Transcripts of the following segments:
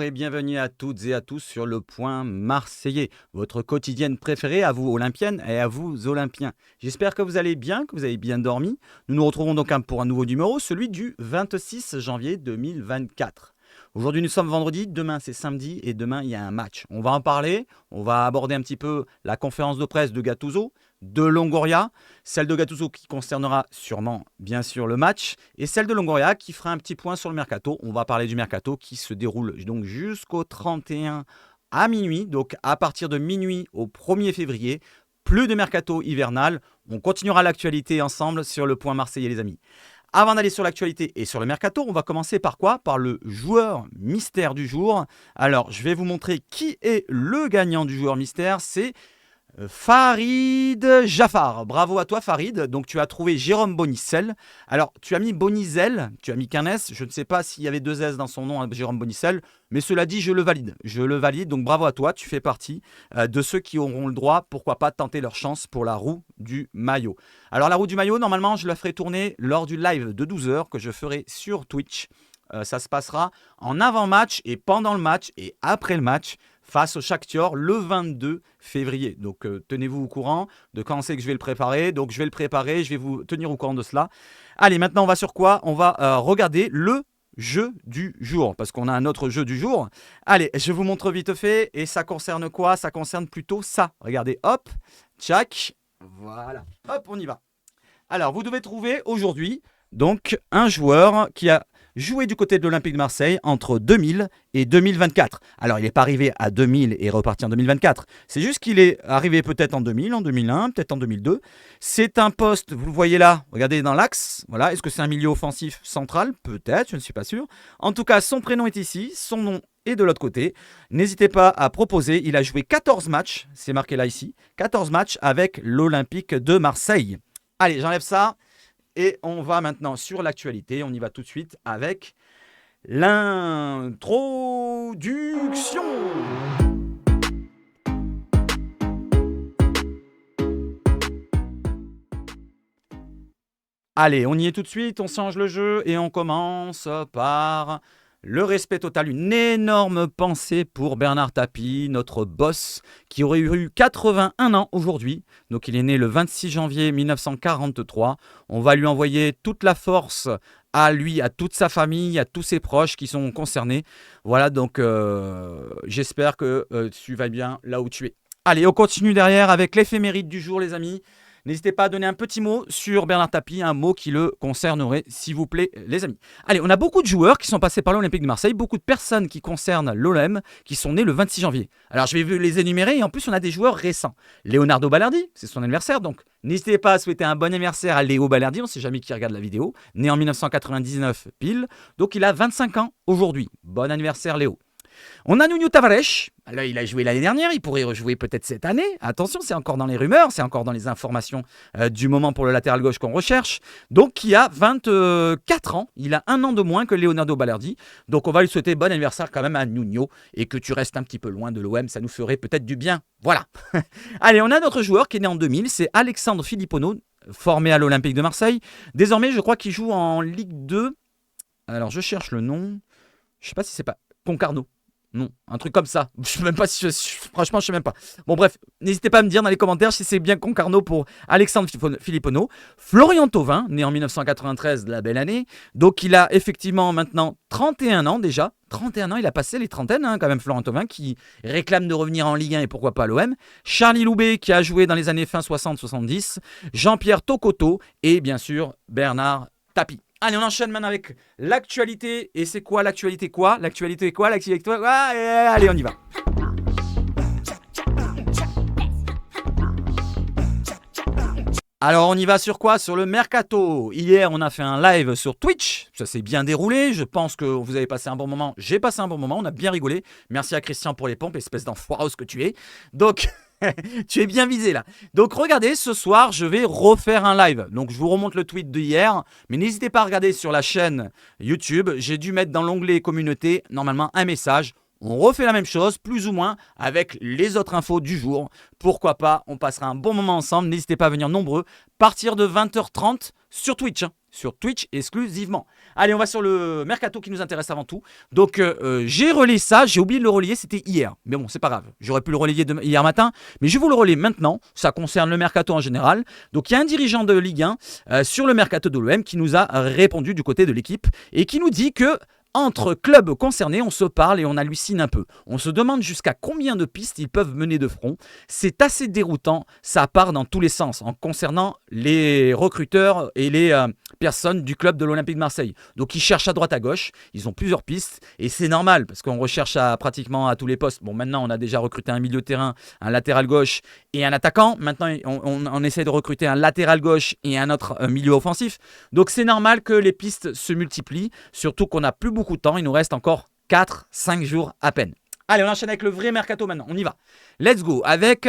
Bonjour et bienvenue à toutes et à tous sur le point marseillais, votre quotidienne préférée à vous Olympiennes et à vous Olympiens. J'espère que vous allez bien, que vous avez bien dormi. Nous nous retrouvons donc pour un nouveau numéro, celui du 26 janvier 2024. Aujourd'hui nous sommes vendredi, demain c'est samedi et demain il y a un match. On va en parler, on va aborder un petit peu la conférence de presse de Gattuso, de Longoria, celle de Gattuso qui concernera sûrement bien sûr le match et celle de Longoria qui fera un petit point sur le mercato. On va parler du mercato qui se déroule donc jusqu'au 31 à minuit, donc à partir de minuit au 1er février. Plus de mercato hivernal, on continuera l'actualité ensemble sur le point marseillais les amis. Avant d'aller sur l'actualité et sur le mercato, on va commencer par quoi? Par le joueur mystère du jour. Alors, je vais vous montrer qui est le gagnant du joueur mystère. C'est Farid Jaffar. Bravo à toi Farid. Donc tu as trouvé Jérôme Bonicel. Alors tu as mis Bonizel, tu as mis qu'un S. Je ne sais pas s'il y avait deux S dans son nom, Jérôme Bonicel. Mais cela dit, je le valide. Je le valide. Donc bravo à toi. Tu fais partie de ceux qui auront le droit, pourquoi pas, de tenter leur chance pour la roue du maillot. Alors la roue du maillot, normalement, je la ferai tourner lors du live de 12h que je ferai sur Twitch. Ça se passera en avant-match et pendant le match et après le match face au Shakhtar le 22 février. Donc tenez-vous au courant de quand c'est que je vais le préparer. Donc je vais le préparer, je vais vous tenir au courant de cela. Allez, maintenant on va sur quoi? On va regarder le jeu du jour, parce qu'on a un autre jeu du jour. Allez, je vous montre vite fait, et ça concerne quoi? Ça concerne plutôt ça. Regardez, hop, tchac, voilà. Hop, on y va. Alors, vous devez trouver aujourd'hui donc un joueur qui a joué du côté de l'Olympique de Marseille entre 2000 et 2024. Alors, il n'est pas arrivé à 2000 et reparti en 2024. C'est juste qu'il est arrivé peut-être en 2000, en 2001, peut-être en 2002. C'est un poste, vous le voyez là, regardez dans l'axe. Voilà, est-ce que c'est un milieu offensif central? Peut-être, je ne suis pas sûr. En tout cas, son prénom est ici, son nom est de l'autre côté. N'hésitez pas à proposer. Il a joué 14 matchs, c'est marqué là ici, 14 matchs avec l'Olympique de Marseille. Allez, j'enlève ça. Et on va maintenant sur l'actualité. On y va tout de suite avec l'introduction. Allez, on y est tout de suite. On change le jeu et on commence par le respect total. Une énorme pensée pour Bernard Tapie, notre boss, qui aurait eu 81 ans aujourd'hui. Donc il est né le 26 janvier 1943. On va lui envoyer toute la force à lui, à toute sa famille, à tous ses proches qui sont concernés. Voilà, donc j'espère que tu vas bien là où tu es. Allez, on continue derrière avec l'éphéméride du jour les amis. N'hésitez pas à donner un petit mot sur Bernard Tapie, un mot qui le concernerait, s'il vous plaît, les amis. Allez, on a beaucoup de joueurs qui sont passés par l'Olympique de Marseille, beaucoup de personnes qui concernent l'OM, qui sont nées le 26 janvier. Alors, je vais les énumérer, et en plus, on a des joueurs récents. Leonardo Balerdi, c'est son anniversaire, donc n'hésitez pas à souhaiter un bon anniversaire à Léo Balerdi, on ne sait jamais qui regarde la vidéo, né en 1999 pile, donc il a 25 ans aujourd'hui. Bon anniversaire Léo. On a Nuno Tavares, là il a joué l'année dernière, il pourrait rejouer peut-être cette année. Attention, c'est encore dans les rumeurs, c'est encore dans les informations du moment pour le latéral gauche qu'on recherche. Donc qui a 24 ans, il a un an de moins que Leonardo Balerdi. Donc on va lui souhaiter bon anniversaire quand même à Nuno et que tu restes un petit peu loin de l'OM, ça nous ferait peut-être du bien. Voilà. Allez, on a notre joueur qui est né en 2000, c'est Alexandre Filippono, formé à l'Olympique de Marseille. Désormais, je crois qu'il joue en Ligue 2. Alors je cherche le nom, je ne sais pas si c'est pas Concarneau. Non, un truc comme ça. Je sais même pas si franchement, je sais même pas. Bon, bref, n'hésitez pas à me dire dans les commentaires si c'est bien Concarneau pour Alexandre Filippono. Florian Thauvin, né en 1993, la belle année. Donc, il a effectivement maintenant 31 ans déjà. 31 ans, il a passé les trentaines, quand même, Florian Thauvin, qui réclame de revenir en Ligue 1 et pourquoi pas à l'OM. Charlie Loubet, qui a joué dans les années fin 60-70. Jean-Pierre Tokoto et bien sûr Bernard Tapie. Allez, on enchaîne maintenant avec l'actualité. Et c'est quoi l'actualité quoi? L'actualité quoi? L'actualité quoi? Allez, on y va. Alors, on y va sur quoi? Sur le mercato. Hier, on a fait un live sur Twitch. Ça s'est bien déroulé. Je pense que vous avez passé un bon moment. J'ai passé un bon moment. On a bien rigolé. Merci à Christian pour les pompes, espèce d'enfoirose que tu es. Donc... tu es bien visé là. Donc regardez, ce soir, je vais refaire un live. Donc je vous remonte le tweet d'hier. Mais n'hésitez pas à regarder sur la chaîne YouTube. J'ai dû mettre dans l'onglet communauté, normalement, un message. On refait la même chose, plus ou moins, avec les autres infos du jour. Pourquoi pas, on passera un bon moment ensemble. N'hésitez pas à venir nombreux. Partir de 20h30 sur Twitch. sur Twitch exclusivement. Allez, on va sur le mercato qui nous intéresse avant tout. Donc, j'ai relayé ça, j'ai oublié de le relayer, c'était hier. Mais bon, c'est pas grave, j'aurais pu le relayer hier matin, mais je vais vous le relayer maintenant. Ça concerne le mercato en général. Donc, il y a un dirigeant de Ligue 1 sur le mercato de l'OM qui nous a répondu du côté de l'équipe et qui nous dit que entre clubs concernés, on se parle et on hallucine un peu. On se demande jusqu'à combien de pistes ils peuvent mener de front. C'est assez déroutant, ça part dans tous les sens en concernant les recruteurs et les personnes du club de l'Olympique de Marseille. Donc ils cherchent à droite à gauche, ils ont plusieurs pistes et c'est normal parce qu'on recherche pratiquement à tous les postes. Bon, maintenant on a déjà recruté un milieu de terrain, un latéral gauche et un attaquant. Maintenant on essaie de recruter un latéral gauche et un autre milieu offensif. Donc c'est normal que les pistes se multiplient, surtout qu'on n'a plus beaucoup de temps, il nous reste encore 4-5 jours à peine. Allez, on enchaîne avec le vrai mercato maintenant, on y va. Let's go avec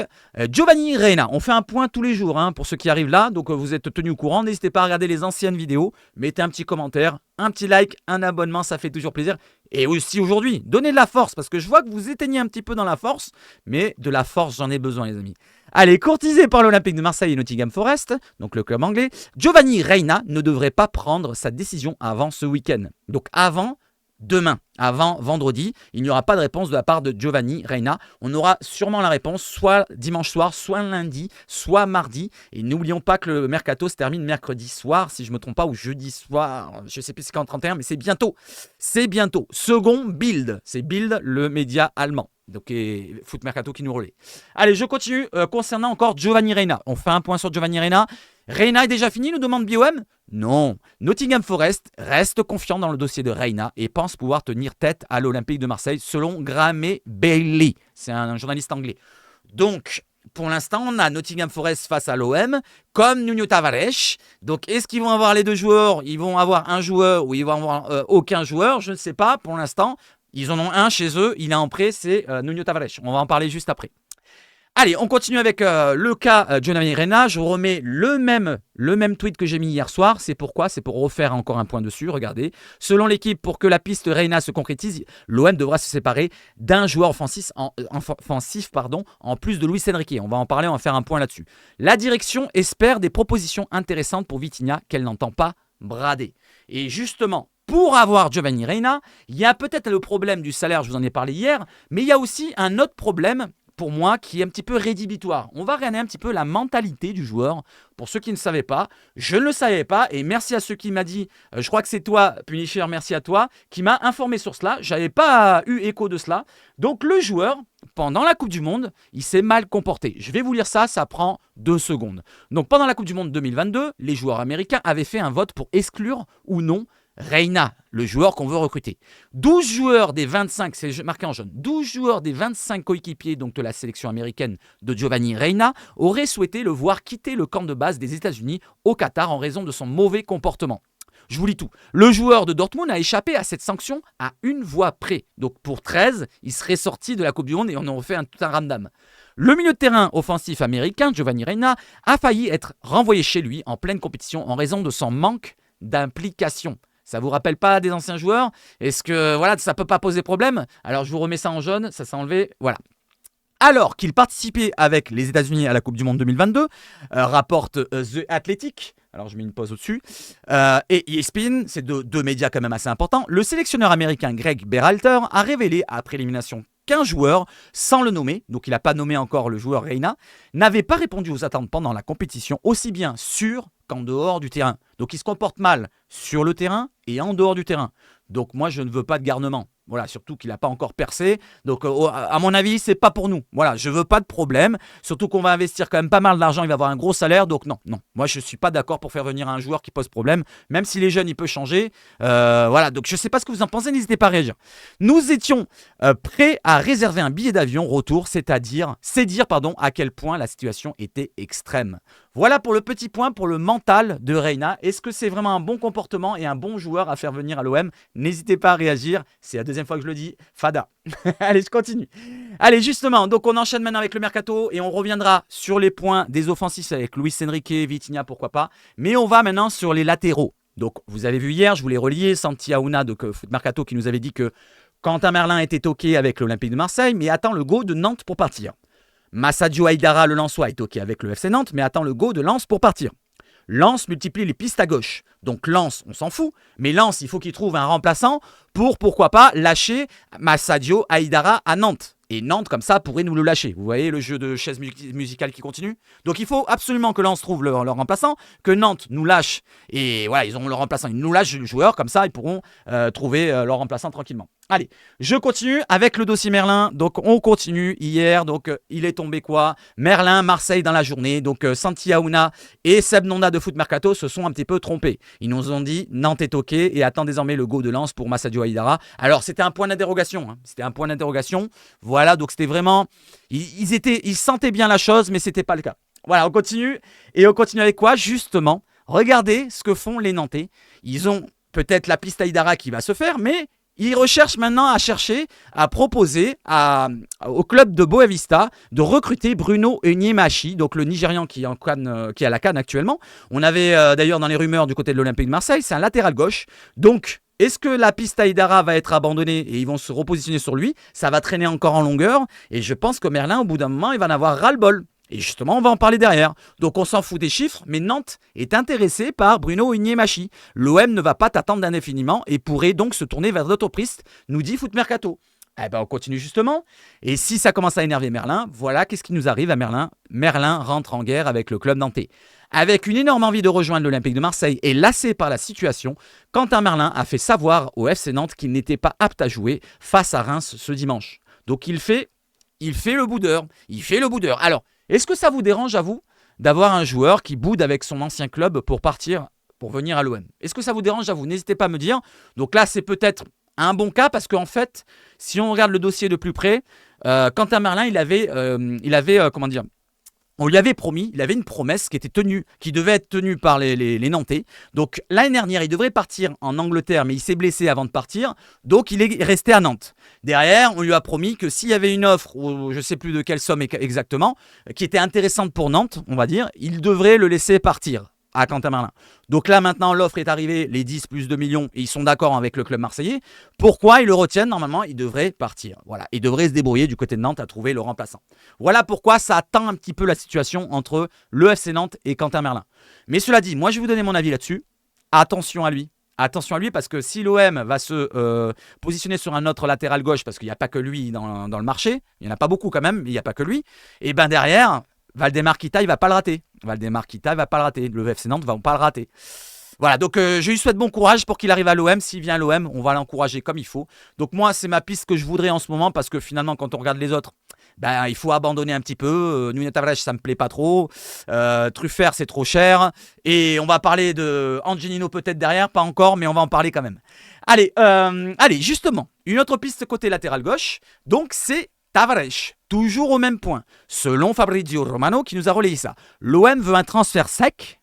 Giovanni Reyna. On fait un point tous les jours pour ceux qui arrivent là, donc vous êtes tenus au courant. N'hésitez pas à regarder les anciennes vidéos, mettez un petit commentaire, un petit like, un abonnement, ça fait toujours plaisir. Et aussi aujourd'hui, donnez de la force, parce que je vois que vous éteignez un petit peu dans la force, mais de la force, j'en ai besoin les amis. Allez, courtisé par l'Olympique de Marseille et Nottingham Forest, donc le club anglais, Giovanni Reyna ne devrait pas prendre sa décision avant ce week-end. Donc avant demain, avant vendredi, il n'y aura pas de réponse de la part de Giovanni Reyna. On aura sûrement la réponse soit dimanche soir, soit lundi, soit mardi. Et n'oublions pas que le mercato se termine mercredi soir, si je ne me trompe pas, ou jeudi soir. Je ne sais plus c'est quand 31, mais c'est bientôt. C'est bientôt. Second, Bild. C'est Bild, le média allemand. Donc, Foot Mercato qui nous relaie. Allez, je continue concernant encore Giovanni Reyna. On fait un point sur Giovanni Reyna. Reyna est déjà fini, nous demande BOM. Non. Nottingham Forest reste confiant dans le dossier de Reyna et pense pouvoir tenir tête à l'Olympique de Marseille selon Graham Bailey. C'est un journaliste anglais. Donc, pour l'instant, on a Nottingham Forest face à l'OM, comme Nuno Tavares. Donc, est-ce qu'ils vont avoir les deux joueurs? Ils vont avoir un joueur ou ils vont avoir aucun joueur? Je ne sais pas pour l'instant. Ils en ont un chez eux, il est en prêt, c'est Nuno Tavares. On va en parler juste après. Allez, on continue avec le cas Giovanni Reyna. Je remets le même tweet que j'ai mis hier soir. C'est pourquoi? C'est pour refaire encore un point dessus. Regardez. Selon l'équipe, pour que la piste Reyna se concrétise, l'OM devra se séparer d'un joueur offensif en plus de Luis Enrique. On va en parler, on va faire un point là-dessus. La direction espère des propositions intéressantes pour Vitinha qu'elle n'entend pas brader. Et justement, pour avoir Giovanni Reyna, il y a peut-être le problème du salaire, je vous en ai parlé hier, mais il y a aussi un autre problème pour moi qui est un petit peu rédhibitoire. On va regarder un petit peu la mentalité du joueur. Pour ceux qui ne savaient pas, je ne le savais pas et merci à ceux qui m'ont dit, je crois que c'est toi Punisher, merci à toi, qui m'a informé sur cela. Je n'avais pas eu écho de cela. Donc le joueur, pendant la Coupe du Monde, il s'est mal comporté. Je vais vous lire ça, ça prend 2 secondes. Donc pendant la Coupe du Monde 2022, les joueurs américains avaient fait un vote pour exclure ou non Reyna, le joueur qu'on veut recruter. 12 joueurs des 25, c'est marqué en jaune, 12 joueurs des 25 coéquipiers donc de la sélection américaine de Giovanni Reyna auraient souhaité le voir quitter le camp de base des États-Unis au Qatar en raison de son mauvais comportement. Je vous lis tout. Le joueur de Dortmund a échappé à cette sanction à une voix près. Donc pour 13, il serait sorti de la Coupe du Monde et on aurait fait tout un ramdam. Le milieu de terrain offensif américain, Giovanni Reyna, a failli être renvoyé chez lui en pleine compétition en raison de son manque d'implication. Ça vous rappelle pas des anciens joueurs? Est-ce que ça peut pas poser problème? Alors je vous remets ça en jaune, ça s'est enlevé, voilà. Alors qu'il participait avec les États-Unis à la Coupe du Monde 2022, rapporte The Athletic, alors je mets une pause au-dessus, et ESPN, c'est deux médias quand même assez importants, le sélectionneur américain Greg Berhalter a révélé après l'élimination qu'un joueur, sans le nommer, donc il n'a pas nommé encore le joueur Reyna, n'avait pas répondu aux attentes pendant la compétition, aussi bien sur qu'en dehors du terrain. Donc il se comporte mal sur le terrain et en dehors du terrain. Donc moi je ne veux pas de garnement. Voilà, surtout qu'il n'a pas encore percé. Donc, à mon avis, c'est pas pour nous. Voilà, je veux pas de problème. Surtout qu'on va investir quand même pas mal d'argent. Il va avoir un gros salaire. Donc, non. Moi, je suis pas d'accord pour faire venir un joueur qui pose problème. Même s'il est jeune, il peut changer. Voilà, donc je sais pas ce que vous en pensez. N'hésitez pas à réagir. Nous étions prêts à réserver un billet d'avion retour, c'est dire à quel point la situation était extrême. Voilà pour le petit point pour le mental de Reyna. Est-ce que c'est vraiment un bon comportement et un bon joueur à faire venir à l'OM? N'hésitez pas à réagir. C'est la deuxième fois que je le dis. Fada. Allez, je continue. Allez, justement, donc on enchaîne maintenant avec le mercato et on reviendra sur les points des offensifs avec Luis Enrique, Vitinha, pourquoi pas. Mais on va maintenant sur les latéraux. Donc, vous avez vu hier, je vous l'ai relié, Santi Aouna de Foot Mercato qui nous avait dit que Quentin Merlin était toqué avec l'Olympique de Marseille, mais attend le go de Nantes pour partir. Massadio Aïdara, le Lensois, est OK avec le FC Nantes, mais attend le go de Lens pour partir. Lens multiplie les pistes à gauche. Donc Lens, on s'en fout. Mais Lens, il faut qu'il trouve un remplaçant pour, pourquoi pas, lâcher Massadio Haïdara à Nantes. Et Nantes, comme ça, pourrait nous le lâcher. Vous voyez le jeu de chaise musicale qui continue. Donc il faut absolument que Lens trouve leur remplaçant, que Nantes nous lâche. Et voilà, ils auront leur remplaçant. Ils nous lâchent le joueur, comme ça, ils pourront trouver leur remplaçant tranquillement. Allez, je continue avec le dossier Merlin. Donc on continue hier. Donc il est tombé quoi? Merlin, Marseille dans la journée. Donc Santi Aouna et Seb Nonda de Foot Mercato se sont un petit peu trompés. Ils nous ont dit Nantes est OK et attend désormais le go de Lens pour Massadio Haïdara. Alors c'était un point d'interrogation. C'était un point d'interrogation. Voilà, donc c'était vraiment... Ils sentaient bien la chose, mais c'était pas le cas. Voilà, on continue. Et on continue avec quoi? Justement, regardez ce que font les Nantais. Ils ont peut-être la piste Haïdara qui va se faire, mais ils recherchent maintenant à proposer au club de Boavista de recruter Bruno Onyemachi, donc le Nigérian qui est à la CAN actuellement. On avait d'ailleurs dans les rumeurs du côté de l'Olympique de Marseille, c'est un latéral gauche. Donc, est-ce que la piste Haïdara va être abandonnée et ils vont se repositionner sur lui? Ça va traîner encore en longueur. Et je pense que Merlin, au bout d'un moment, il va en avoir ras-le-bol. Et justement, on va en parler derrière. Donc on s'en fout des chiffres, mais Nantes est intéressé par Bruno Onyemachi. L'OM ne va pas t'attendre indéfiniment et pourrait donc se tourner vers d'autres pistes, nous dit Foot Mercato. Eh ben on continue justement. Et si ça commence à énerver Merlin, voilà qu'est-ce qui nous arrive à Merlin. Merlin rentre en guerre avec le club nantais. Avec une énorme envie de rejoindre l'Olympique de Marseille et lassé par la situation, Quentin Merlin a fait savoir au FC Nantes qu'il n'était pas apte à jouer face à Reims ce dimanche. Donc il fait le boudeur. Alors, est-ce que ça vous dérange à vous d'avoir un joueur qui boude avec son ancien club pour venir à l'OM? Est-ce que ça vous dérange à vous? N'hésitez pas à me dire. Donc là, c'est peut-être un bon cas parce qu'en fait, si on regarde le dossier de plus près, Quentin Merlin, comment dire, on lui avait promis, il avait une promesse qui devait être tenue par les Nantais. Donc l'année dernière, il devrait partir en Angleterre, mais il s'est blessé avant de partir. Donc il est resté à Nantes. Derrière, on lui a promis que s'il y avait une offre, je ne sais plus de quelle somme exactement, qui était intéressante pour Nantes, on va dire, il devrait le laisser partir à Quentin Merlin. Donc là, maintenant, l'offre est arrivée, les 10 plus 2 millions, et ils sont d'accord avec le club marseillais. Pourquoi ils le retiennent? Normalement, il devrait partir. Voilà, il devrait se débrouiller du côté de Nantes à trouver le remplaçant. Voilà pourquoi ça attend un petit peu la situation entre le FC Nantes et Quentin Merlin. Mais cela dit, moi, je vais vous donner mon avis là-dessus. Attention à lui. Attention à lui parce que si l'OM va se positionner sur un autre latéral gauche, parce qu'il n'y a pas que lui dans le marché, il n'y en a pas beaucoup quand même, mais il n'y a pas que lui, et bien derrière... Valdemar Kita, il va pas le rater. Le FC Nantes va pas le rater. Voilà, donc je lui souhaite bon courage pour qu'il arrive à l'OM. S'il vient à l'OM, on va l'encourager comme il faut. Donc moi, c'est ma piste que je voudrais en ce moment parce que finalement, quand on regarde les autres, il faut abandonner un petit peu. Nuno Tavares, ça me plaît pas trop. Truffert, c'est trop cher. Et on va parler de Angelino peut-être derrière, pas encore, mais on va en parler quand même. Allez, justement, une autre piste côté latéral gauche. Donc c'est Tavares, toujours au même point. Selon Fabrizio Romano qui nous a relayé ça, l'OM veut un transfert sec.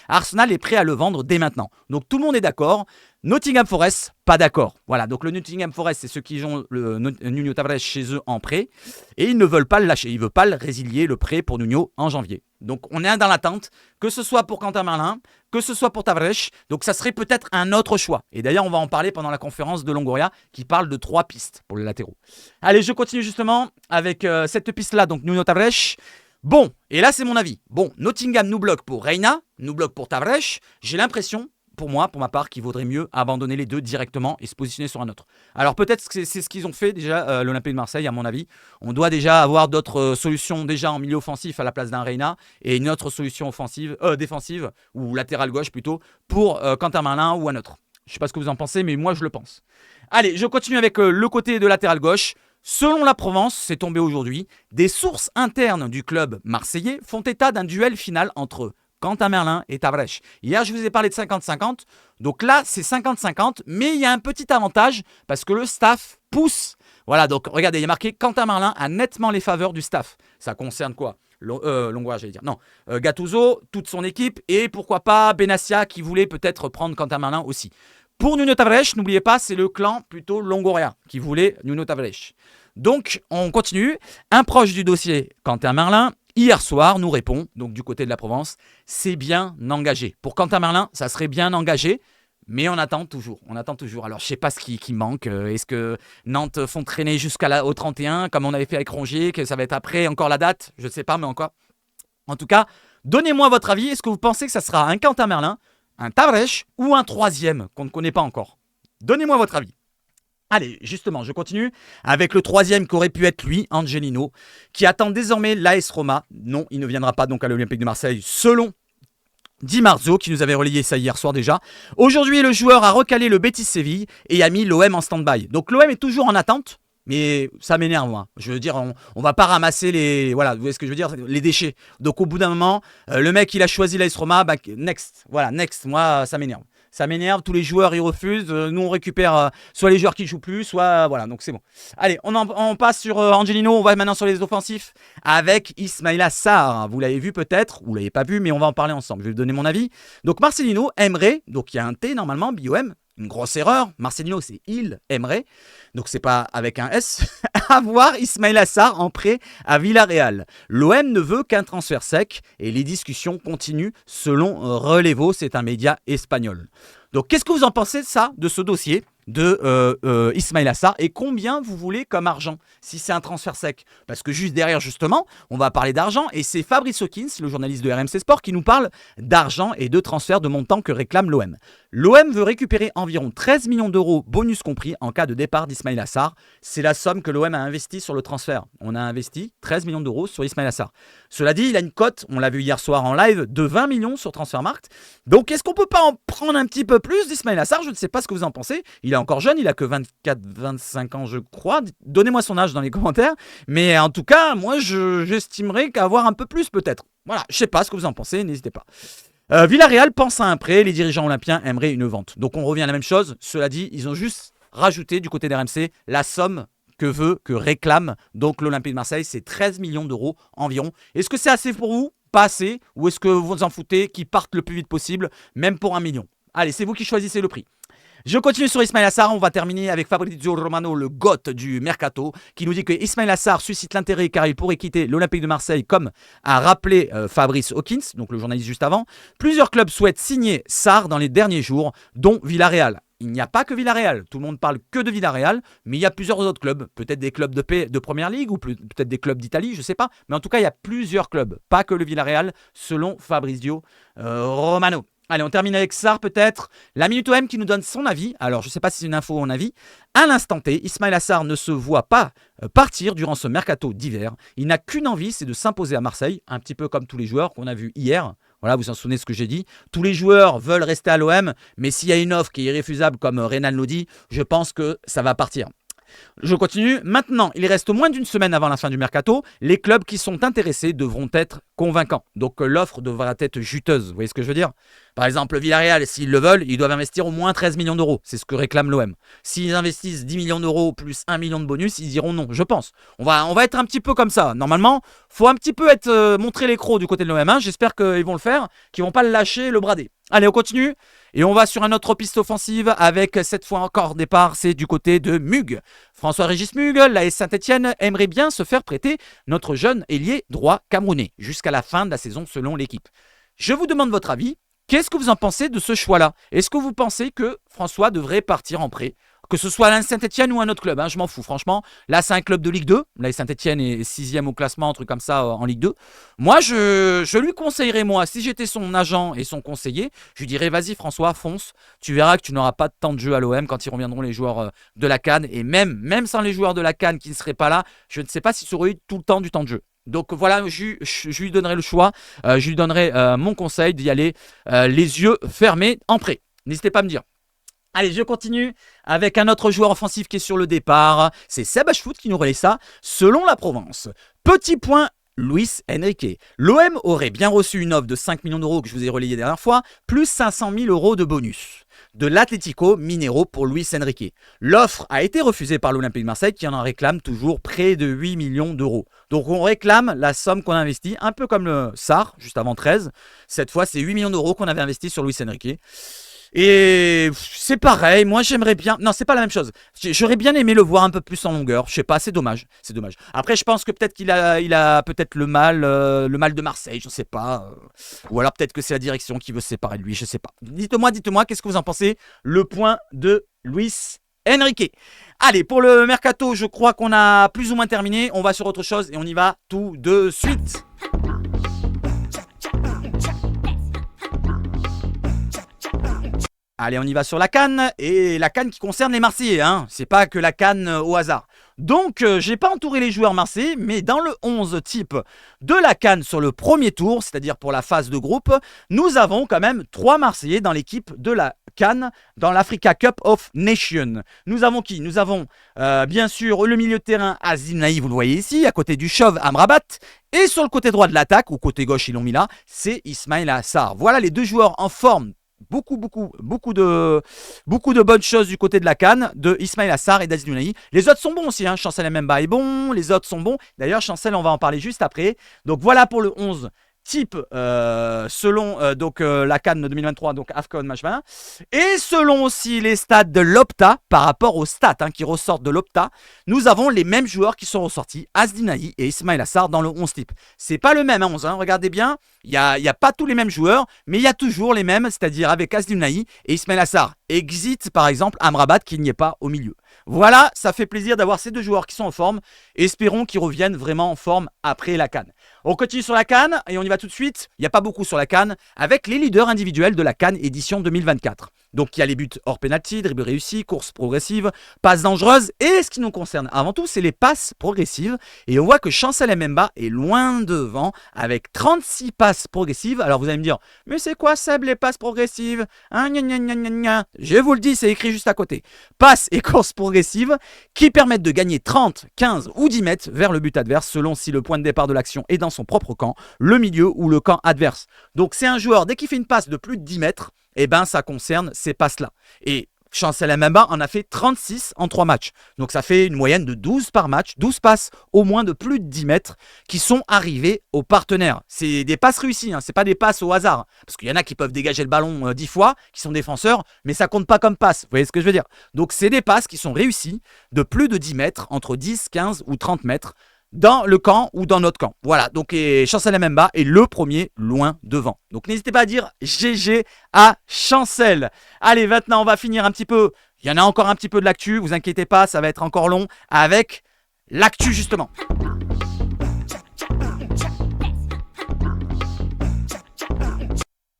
Arsenal est prêt à le vendre dès maintenant. Donc tout le monde est d'accord. Nottingham Forest, pas d'accord. Voilà, donc le Nottingham Forest, c'est ceux qui ont le Nuno Tavares chez eux en prêt. Et ils ne veulent pas le lâcher. Ils ne veulent pas le résilier, le prêt pour Nuno en janvier. Donc on est dans l'attente, que ce soit pour Quentin Merlin, que ce soit pour Tavares. Donc ça serait peut-être un autre choix. Et d'ailleurs, on va en parler pendant la conférence de Longoria qui parle de 3 pistes pour les latéraux. Allez, je continue justement avec cette piste-là, donc Nuno Tavares. Bon, et là c'est mon avis. Bon, Nottingham nous bloque pour Reina, nous bloque pour Tavares. J'ai l'impression, pour ma part, qu'il vaudrait mieux abandonner les deux directement et se positionner sur un autre. Alors peut-être que c'est ce qu'ils ont fait déjà, l'Olympique de Marseille, à mon avis. On doit déjà avoir d'autres solutions déjà en milieu offensif à la place d'un Reina et une autre solution défensive, ou latérale gauche plutôt, pour Quentin Merlin ou un autre. Je ne sais pas ce que vous en pensez, mais moi je le pense. Allez, je continue avec le côté de latéral gauche. Selon la Provence, c'est tombé aujourd'hui, des sources internes du club marseillais font état d'un duel final entre Quentin Merlin et Tavares. Hier, je vous ai parlé de 50-50. Donc là, c'est 50-50, mais il y a un petit avantage parce que le staff pousse. Voilà, donc regardez, il y a marqué Quentin Merlin a nettement les faveurs du staff. Ça concerne quoi? Longoria, j'allais dire. Non, Gattuso, toute son équipe et pourquoi pas Benassia qui voulait peut-être prendre Quentin Merlin aussi. Pour Nuno Tavares, n'oubliez pas, c'est le clan plutôt Longoria qui voulait Nuno Tavares. Donc, on continue. Un proche du dossier, Quentin Merlin, hier soir, nous répond, donc du côté de la Provence, c'est bien engagé. Pour Quentin Merlin, ça serait bien engagé, mais on attend toujours. Alors, je ne sais pas ce qui manque. Est-ce que Nantes font traîner jusqu'au 31, comme on avait fait avec Rongier, que ça va être après encore la date? Je ne sais pas, mais encore. En tout cas, Donnez-moi votre avis. Est-ce que vous pensez que ça sera un Quentin Merlin, un Tavares ou un troisième qu'on ne connaît pas encore? Donnez-moi votre avis. Allez, justement, je continue avec le troisième qui aurait pu être lui, Angelino, qui attend désormais l'AS Roma. Non, il ne viendra pas donc à l'Olympique de Marseille, selon Di Marzio, qui nous avait relayé ça hier soir déjà. Aujourd'hui, le joueur a recalé le Betis Séville et a mis l'OM en stand-by. Donc l'OM est toujours en attente, mais ça m'énerve, moi. Je veux dire, on va pas ramasser les... Voilà, vous voyez ce que je veux dire, les déchets. Donc au bout d'un moment, le mec, il a choisi l'AS Roma, bah, next. Voilà, next. Moi, ça m'énerve. Ça m'énerve, tous les joueurs ils refusent, nous on récupère soit les joueurs qui ne jouent plus, soit voilà, donc c'est bon. Allez, on passe sur Angelino, on va maintenant sur les offensifs avec Ismaïla Sarr. Vous l'avez vu peut-être, ou vous l'avez pas vu, mais on va en parler ensemble, je vais vous donner mon avis. Donc Marcelino aimerait, donc il y a un T normalement, BOM, une grosse erreur, Marcelino c'est il aimerait, donc c'est pas avec un S, avoir Ismaïla Sarr en prêt à Villarreal. L'OM ne veut qu'un transfert sec et les discussions continuent selon Relevo, c'est un média espagnol. Donc qu'est-ce que vous en pensez de ça, de ce dossier de Ismaïla Sarr, et combien vous voulez comme argent si c'est un transfert sec? Parce que juste derrière justement on va parler d'argent et c'est Fabrice Hawkins, le journaliste de RMC Sport, qui nous parle d'argent et de transfert de montant que réclame l'OM. L'OM veut récupérer environ 13 millions d'euros, bonus compris, en cas de départ d'Ismaïla Sarr. C'est la somme que l'OM a investie sur le transfert. On a investi 13 millions d'euros sur Ismaïla Sarr. Cela dit, il a une cote, on l'a vu hier soir en live, de 20 millions sur Transfermarkt. Donc est-ce qu'on peut pas en prendre un petit peu plus d'Ismaïla Sarr? Je ne sais pas ce que vous en pensez. Il est encore jeune, il a que 24-25 ans je crois. Donnez-moi son âge dans les commentaires. Mais en tout cas, moi j'estimerais qu'avoir un peu plus peut-être. Voilà, je sais pas ce que vous en pensez, n'hésitez pas. Villarreal pense à un prêt, les dirigeants olympiens aimeraient une vente. Donc on revient à la même chose. Cela dit, ils ont juste rajouté du côté d'RMC la somme que réclame donc l'Olympique de Marseille, c'est 13 millions d'euros environ. Est-ce que c'est assez pour vous? Pas assez? Ou est-ce que vous vous en foutez qu'ils partent le plus vite possible, même pour 1 million? Allez, c'est vous qui choisissez le prix. Je continue sur Ismaïla Sarr, on va terminer avec Fabrizio Romano, le goth du Mercato, qui nous dit que Ismaïla Sarr suscite l'intérêt car il pourrait quitter l'Olympique de Marseille, comme a rappelé Fabrice Hawkins, donc le journaliste juste avant. Plusieurs clubs souhaitent signer Sarr dans les derniers jours, dont Villarreal. Il n'y a pas que Villarreal, tout le monde parle que de Villarreal, mais il y a plusieurs autres clubs, peut-être des clubs de Première Ligue ou peut-être des clubs d'Italie, je ne sais pas, mais en tout cas il y a plusieurs clubs, pas que le Villarreal, selon Fabrizio Romano. Allez, on termine avec Sarr peut-être. La Minute OM qui nous donne son avis. Alors, je ne sais pas si c'est une info ou un avis. À l'instant T, Ismaïla Sarr ne se voit pas partir durant ce mercato d'hiver. Il n'a qu'une envie, c'est de s'imposer à Marseille, un petit peu comme tous les joueurs qu'on a vus hier. Voilà, vous vous en souvenez de ce que j'ai dit. Tous les joueurs veulent rester à l'OM, mais s'il y a une offre qui est irréfusable, comme Renan l'a dit, je pense que ça va partir. Je continue. Maintenant, il reste moins d'une semaine avant la fin du mercato. Les clubs qui sont intéressés devront être convaincants. Donc l'offre devra être juteuse. Vous voyez ce que je veux dire? Par exemple, Villarreal, s'ils le veulent, ils doivent investir au moins 13 millions d'euros. C'est ce que réclame l'OM. S'ils investissent 10 millions d'euros plus 1 million de bonus, ils diront non, je pense. On va être un petit peu comme ça. Normalement, faut un petit peu montrer les crocs du côté de l'OM. Hein. J'espère qu'ils vont le faire, qu'ils vont pas le lâcher, le brader. Allez, on continue. Et on va sur une autre piste offensive avec cette fois encore départ, c'est du côté de Mug. François-Régis Mug, l'AS Saint-Etienne aimerait bien se faire prêter notre jeune ailier droit camerounais jusqu'à la fin de la saison selon l'équipe. Je vous demande votre avis. Qu'est-ce que vous en pensez de ce choix-là? Est-ce que vous pensez que François devrait partir en prêt? Que ce soit l'AS Saint-Etienne ou un autre club, hein, je m'en fous franchement. Là, c'est un club de Ligue 2. L'AS Saint-Etienne est 6e au classement, un truc comme ça en Ligue 2. Moi, je lui conseillerais, moi, si j'étais son agent et son conseiller, je lui dirais, vas-y François, fonce. Tu verras que tu n'auras pas de temps de jeu à l'OM quand ils reviendront les joueurs de la CAN. Et même sans les joueurs de la CAN qui ne seraient pas là, je ne sais pas s'ils auraient eu tout le temps du temps de jeu. Donc voilà, je lui donnerai le choix, je lui donnerai mon conseil d'y aller les yeux fermés en prêt. N'hésitez pas à me dire. Allez, je continue avec un autre joueur offensif qui est sur le départ. C'est Seb Ashfoot qui nous relaie ça. Selon la Provence, petit point, Luis Enrique. L'OM aurait bien reçu une offre de 5 millions d'euros que je vous ai relayé la dernière fois, plus 500 000 euros de bonus de l'Atlético Mineiro pour Luis Enrique. L'offre a été refusée par l'Olympique de Marseille qui en réclame toujours près de 8 millions d'euros. Donc on réclame la somme qu'on a investie, un peu comme le Sarr, juste avant 13. Cette fois, c'est 8 millions d'euros qu'on avait investi sur Luis Enrique. Et c'est pareil, moi j'aimerais bien... Non, c'est pas la même chose. J'aurais bien aimé le voir un peu plus en longueur. Je sais pas, c'est dommage. C'est dommage. Après, je pense que peut-être qu'il a peut-être le mal de Marseille, je sais pas. Ou alors peut-être que c'est la direction qui veut se séparer de lui, je sais pas. Dites-moi, qu'est-ce que vous en pensez? Le point de Luis Enrique. Allez, pour le mercato, je crois qu'on a plus ou moins terminé. On va sur autre chose et on y va tout de suite. Allez, on y va sur la CAN, et la CAN qui concerne les Marseillais, hein. C'est pas que la CAN au hasard. Donc, j'ai pas entouré les joueurs marseillais, mais dans le 11 type de la CAN sur le premier tour, c'est-à-dire pour la phase de groupe, nous avons quand même 3 Marseillais dans l'équipe de la CAN dans l'Africa Cup of Nations. Nous avons qui? Nous avons bien sûr le milieu de terrain Aziz Naï, vous le voyez ici, à côté du chauve Amrabat. Et sur le côté droit de l'attaque, ou côté gauche ils l'ont mis là, c'est Ismaïla Sarr. Voilà les 2 joueurs en forme. Beaucoup de bonnes choses du côté de la CAN, de Ismaïla Sarr et d'Aziz Ounahi. Les autres sont bons aussi, hein. Chancel Mbemba est bon, les autres sont bons. D'ailleurs, Chancel, on va en parler juste après. Donc voilà pour le 11 type selon la CAN 2023, donc AFCON machin. Et selon aussi les stats de l'Opta, par rapport aux stats qui ressortent de l'Opta, nous avons les mêmes joueurs qui sont ressortis, Aziz Ounahi et Ismaïla Sarr dans le 11 type. C'est pas le même 11, regardez bien. Il y a pas tous les mêmes joueurs, mais il y a toujours les mêmes, c'est-à-dire avec Aziz Ounahi et Ismaïla Sarr. Exit par exemple Amrabat qui n'y est pas au milieu. Voilà, ça fait plaisir d'avoir ces 2 joueurs qui sont en forme. Espérons qu'ils reviennent vraiment en forme après la CAN. On continue sur la CAN et on y va tout de suite. Il n'y a pas beaucoup sur la CAN avec les leaders individuels de la CAN édition 2024. Donc il y a les buts hors penalty, dribble réussi, course progressive, passes dangereuses. Et ce qui nous concerne avant tout, c'est les passes progressives. Et on voit que Chancel Mbemba est loin devant avec 36 passes progressives. Alors vous allez me dire, mais c'est quoi Seb les passes progressives? Je vous le dis, c'est écrit juste à côté. Passes et courses progressives qui permettent de gagner 30, 15 ou 10 mètres vers le but adverse selon si le point de départ de l'action est dans son propre camp, le milieu ou le camp adverse. Donc c'est un joueur, dès qu'il fait une passe de plus de 10 mètres, eh ben ça concerne ces passes-là. Et Chancel Mbemba en a fait 36 en 3 matchs. Donc ça fait une moyenne de 12 par match, 12 passes au moins de plus de 10 mètres qui sont arrivées aux partenaires. C'est des passes réussies, c'est pas des passes au hasard. Parce qu'il y en a qui peuvent dégager le ballon 10 fois, qui sont défenseurs, mais ça compte pas comme passe. Vous voyez ce que je veux dire? Donc c'est des passes qui sont réussies de plus de 10 mètres, entre 10, 15 ou 30 mètres, dans le camp ou dans notre camp. Voilà, donc Chancel Mbemba est le premier loin devant. Donc n'hésitez pas à dire GG à Chancel. Allez, maintenant on va finir un petit peu. Il y en a encore un petit peu de l'actu, vous inquiétez pas, ça va être encore long avec l'actu justement.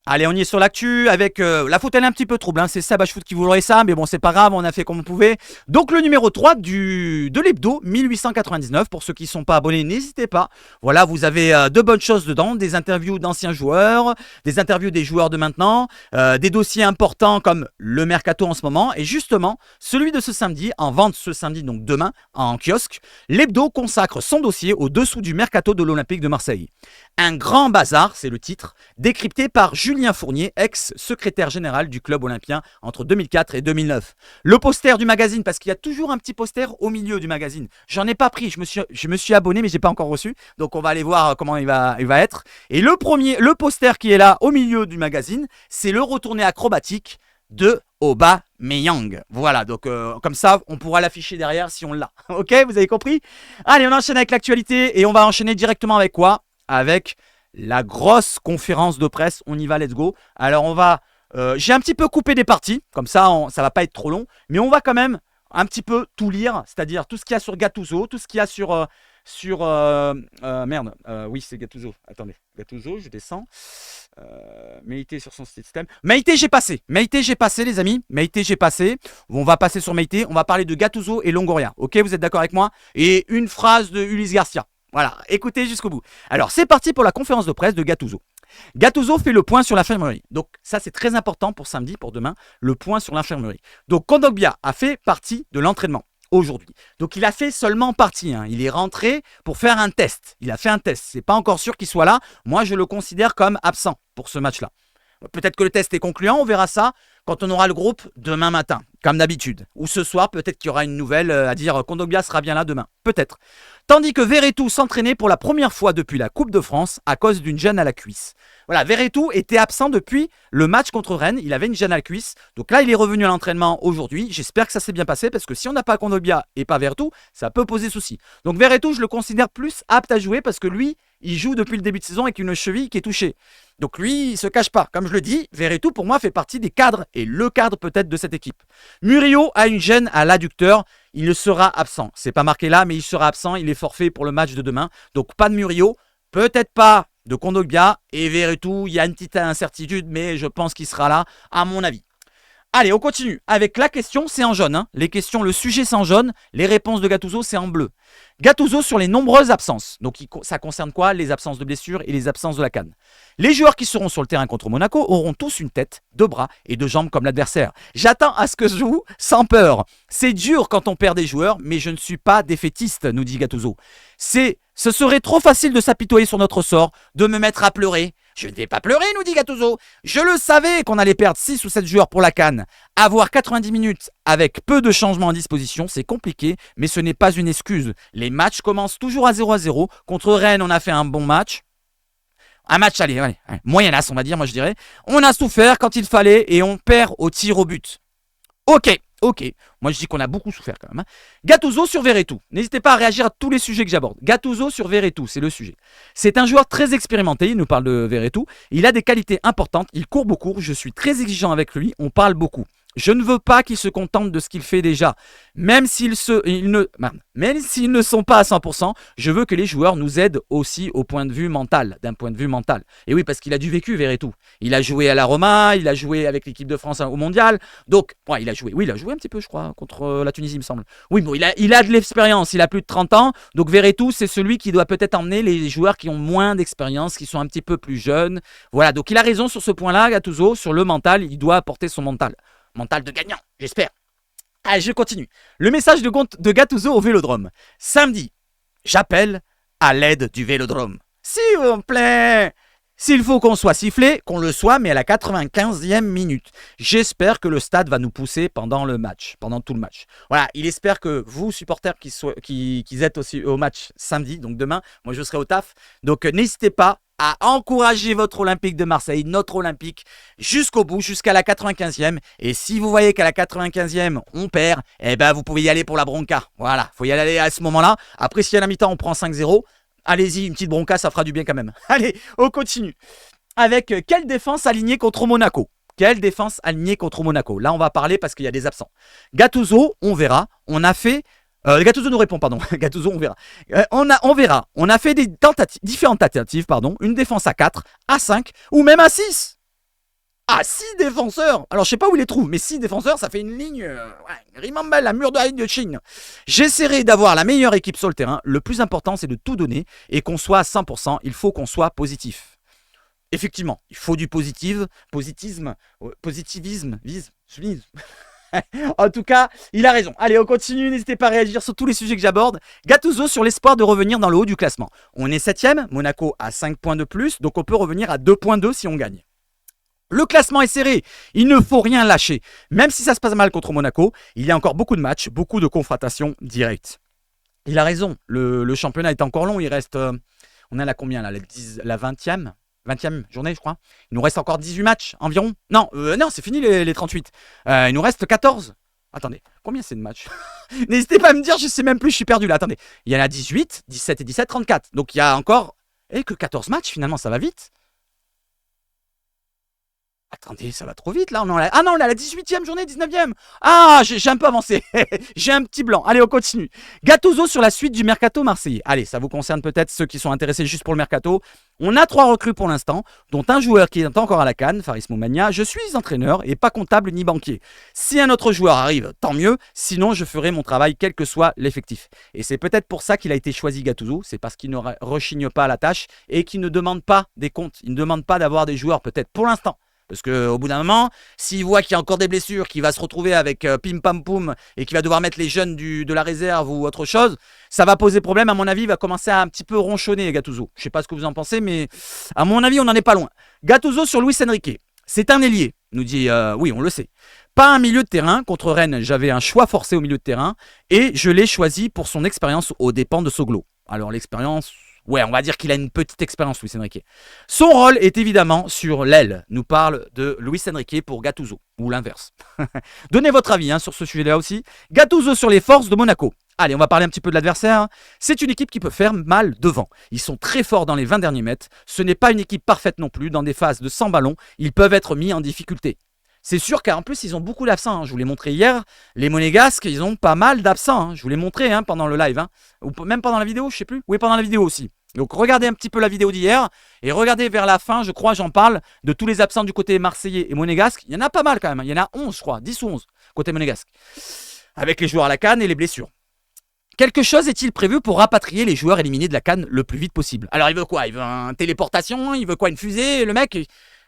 Allez, on y est sur l'actu avec la faute, elle est un petit peu trouble. C'est Sabache Foot qui voudrait ça, mais bon, c'est pas grave, on a fait comme on pouvait. Donc, le numéro 3 de l'hebdo 1899. Pour ceux qui ne sont pas abonnés, n'hésitez pas. Voilà, vous avez de bonnes choses dedans, des interviews d'anciens joueurs, des interviews des joueurs de maintenant, des dossiers importants comme le mercato en ce moment. Et justement, celui de ce samedi, en vente ce samedi, donc demain, en kiosque, l'hebdo consacre son dossier au-dessous du mercato de l'Olympique de Marseille. Un grand bazar, c'est le titre, décrypté par Julien Fournier, ex-secrétaire général du club olympien entre 2004 et 2009. Le poster du magazine, parce qu'il y a toujours un petit poster au milieu du magazine. J'en ai pas pris, je me suis abonné, mais j'ai pas encore reçu. Donc on va aller voir comment il va être. Et le poster qui est là au milieu du magazine, c'est le retourné acrobatique de Aubameyang. Voilà, donc comme ça, on pourra l'afficher derrière si on l'a. Ok, vous avez compris? Allez, on enchaîne avec l'actualité et on va enchaîner directement avec quoi? Avec la grosse conférence de presse. On y va, let's go. Alors on va, j'ai un petit peu coupé des parties, comme ça ça va pas être trop long, mais on va quand même un petit peu tout lire, c'est-à-dire tout ce qu'il y a sur Gattuso, tout ce qu'il y a sur oui c'est Gattuso, attendez, Gattuso, je descends, Meïté sur son système, Meïté j'ai passé les amis, Meïté j'ai passé, on va passer sur Meïté, on va parler de Gattuso et Longoria, ok, vous êtes d'accord avec moi? Et une phrase de Ulysse Garcia. Voilà, écoutez jusqu'au bout. Alors, c'est parti pour la conférence de presse de Gattuso. Gattuso fait le point sur l'infirmerie. Donc, ça, c'est très important pour samedi, pour demain, le point sur l'infirmerie. Donc, Kondogbia a fait partie de l'entraînement aujourd'hui. Donc, il a fait seulement partie. Il est rentré pour faire un test. Il a fait un test. C'est pas encore sûr qu'il soit là. Moi, je le considère comme absent pour ce match-là. Peut-être que le test est concluant, on verra ça quand on aura le groupe demain matin, comme d'habitude. Ou ce soir, peut-être qu'il y aura une nouvelle à dire Kondogbia sera bien là demain. Peut-être. Tandis que Verretou s'entraînait pour la première fois depuis la Coupe de France à cause d'une gêne à la cuisse. Voilà, Verretou était absent depuis le match contre Rennes. Il avait une gêne à la cuisse. Donc là, il est revenu à l'entraînement aujourd'hui. J'espère que ça s'est bien passé parce que si on n'a pas Kondogbia et pas Verretou, ça peut poser souci. Donc Verretou, je le considère plus apte à jouer parce que lui, il joue depuis le début de saison avec une cheville qui est touchée. Donc lui, il se cache pas. Comme je le dis, Verretou, pour moi, fait partie des cadres et le cadre peut-être de cette équipe. Murillo a une gêne à l'adducteur. Il sera absent. C'est pas marqué là, mais il sera absent. Il est forfait pour le match de demain. Donc pas de Murillo. Peut-être pas de Kondogbia. Et Verretou, il y a une petite incertitude, mais je pense qu'il sera là, à mon avis. Allez, on continue avec la question, c'est en jaune. Hein. Les questions, le sujet c'est en jaune, les réponses de Gattuso c'est en bleu. Gattuso sur les nombreuses absences. Donc ça concerne quoi? Les absences de blessures et les absences de la CAN. Les joueurs qui seront sur le terrain contre Monaco auront tous une tête, deux bras et deux jambes comme l'adversaire. J'attends à ce que je joue sans peur. C'est dur quand on perd des joueurs, mais je ne suis pas défaitiste, nous dit Gattuso. Ce serait trop facile de s'apitoyer sur notre sort, de me mettre à pleurer. Je ne vais pas pleurer, nous dit Gattuso. Je le savais qu'on allait perdre 6 ou 7 joueurs pour la CAN. Avoir 90 minutes avec peu de changements en disposition, c'est compliqué, mais ce n'est pas une excuse. Les matchs commencent toujours à 0-0. Contre Rennes, on a fait un bon match. Un match, allez, moyenasse, on va dire, moi je dirais. On a souffert quand il fallait et on perd au tir au but. Ok. Moi, je dis qu'on a beaucoup souffert quand même. Hein. Gattuso sur Verretou. N'hésitez pas à réagir à tous les sujets que j'aborde. Gattuso sur Verretou, c'est le sujet. C'est un joueur très expérimenté. Il nous parle de Verretou. Il a des qualités importantes. Il court beaucoup. Je suis très exigeant avec lui. On parle beaucoup. Je ne veux pas qu'il se contente de ce qu'il fait déjà. Même s'ils ne sont pas à 100%, je veux que les joueurs nous aident aussi au point de vue mental, d'un point de vue mental. Et oui, parce qu'il a du vécu, Verretou. Il a joué à la Roma, il a joué avec l'équipe de France au Mondial. Donc, il a joué un petit peu, je crois, contre la Tunisie, il me semble. Oui, bon, il a de l'expérience, il a plus de 30 ans. Donc, Verretou, c'est celui qui doit peut-être emmener les joueurs qui ont moins d'expérience, qui sont un petit peu plus jeunes. Voilà, donc il a raison sur ce point-là, Gattuso, sur le mental, il doit apporter son mental. Mental de gagnant, j'espère. Allez, je continue. Le message de Gattuso au Vélodrome. Samedi, j'appelle à l'aide du Vélodrome. S'il vous plaît. S'il faut qu'on soit sifflé, qu'on le soit, mais à la 95e minute. J'espère que le stade va nous pousser pendant le match, pendant tout le match. Voilà, il espère que vous, supporters qui êtes aussi au match samedi, donc demain, moi je serai au taf. Donc n'hésitez pas à encourager votre Olympique de Marseille, notre Olympique, jusqu'au bout, jusqu'à la 95e. Et si vous voyez qu'à la 95e, on perd, eh ben vous pouvez y aller pour la bronca. Voilà, il faut y aller à ce moment-là. Après, si à la mi-temps, on prend 5-0, allez-y, une petite bronca, ça fera du bien quand même. Allez, on continue. Avec quelle défense alignée contre Monaco? Quelle défense alignée contre Monaco? Là, on va parler parce qu'il y a des absents. Gattuso, on verra. On a fait... Gattuso nous répond, pardon. Gattuso, on verra. On verra. On a fait différentes tentatives, pardon. Une défense à 4, à 5 ou même à 6. À 6 défenseurs. Alors, je sais pas où il les trouve, mais 6 défenseurs, ça fait une ligne... Rimambelle, la muraille de Chine. J'essaierai d'avoir la meilleure équipe sur le terrain. Le plus important, c'est de tout donner et qu'on soit à 100%. Il faut qu'on soit positif. Effectivement, il faut du positivisme. En tout cas, il a raison. Allez, on continue. N'hésitez pas à réagir sur tous les sujets que j'aborde. Gattuso sur l'espoir de revenir dans le haut du classement. On est 7ème. Monaco a 5 points de plus. Donc, on peut revenir à 2,2 si on gagne. Le classement est serré, il ne faut rien lâcher. Même si ça se passe mal contre Monaco, il y a encore beaucoup de matchs, beaucoup de confrontations directes. Il a raison, le championnat est encore long, il reste... on est à la combien là? La 20e journée, je crois. Il nous reste encore 18 matchs environ. Non, c'est fini les 38. Il nous reste 14. Attendez, combien c'est de matchs? N'hésitez pas à me dire, je sais même plus, je suis perdu là. Attendez, il y en a 18, 17 et 17, 34. Donc il y a encore... que 14 matchs, finalement, ça va vite. Attendez, ça va trop vite là. On est à la 18e journée, 19e. Ah, j'ai un peu avancé. J'ai un petit blanc. Allez, on continue. Gattuso sur la suite du mercato marseillais. Allez, ça vous concerne peut-être ceux qui sont intéressés juste pour le mercato. On a 3 recrues pour l'instant, dont un joueur qui est encore à la CAN, Faris Moumania. Je suis entraîneur et pas comptable ni banquier. Si un autre joueur arrive, tant mieux. Sinon, je ferai mon travail quel que soit l'effectif. Et c'est peut-être pour ça qu'il a été choisi Gattuso. C'est parce qu'il ne rechigne pas à la tâche et qu'il ne demande pas des comptes. Il ne demande pas d'avoir des joueurs peut-être pour l'instant. Parce qu'au bout d'un moment, s'il voit qu'il y a encore des blessures, qu'il va se retrouver avec pim pam poum et qu'il va devoir mettre les jeunes de la réserve ou autre chose, ça va poser problème. À mon avis, il va commencer à un petit peu ronchonner, Gattuso. Je ne sais pas ce que vous en pensez, mais à mon avis, on n'en est pas loin. Gattuso sur Luis Enrique. C'est un ailier, nous dit, oui, on le sait. Pas un milieu de terrain. Contre Rennes, j'avais un choix forcé au milieu de terrain et je l'ai choisi pour son expérience aux dépens de Soglo. Alors l'expérience... Ouais, on va dire qu'il a une petite expérience, Luis Enrique. Son rôle est évidemment sur l'aile. Nous parle de Luis Enrique pour Gattuso, ou l'inverse. Donnez votre avis sur ce sujet-là aussi. Gattuso sur les forces de Monaco. Allez, on va parler un petit peu de l'adversaire. C'est une équipe qui peut faire mal devant. Ils sont très forts dans les 20 derniers mètres. Ce n'est pas une équipe parfaite non plus. Dans des phases de 100 ballons, ils peuvent être mis en difficulté. C'est sûr qu'en plus, ils ont beaucoup d'absents. Je vous l'ai montré hier. Les Monégasques, ils ont pas mal d'absents. Je vous l'ai montré pendant le live. Ou même pendant la vidéo, je sais plus. Oui, pendant la vidéo aussi. Donc regardez un petit peu la vidéo d'hier et regardez vers la fin, je crois, j'en parle de tous les absents du côté marseillais et monégasque. Il y en a pas mal quand même, il y en a 11 je crois, 10 ou 11 côté monégasque. Avec les joueurs à la CAN et les blessures. Quelque chose est-il prévu pour rapatrier les joueurs éliminés de la CAN le plus vite possible? Alors il veut quoi? Il veut une téléportation? Il veut quoi? Une fusée? Le mec,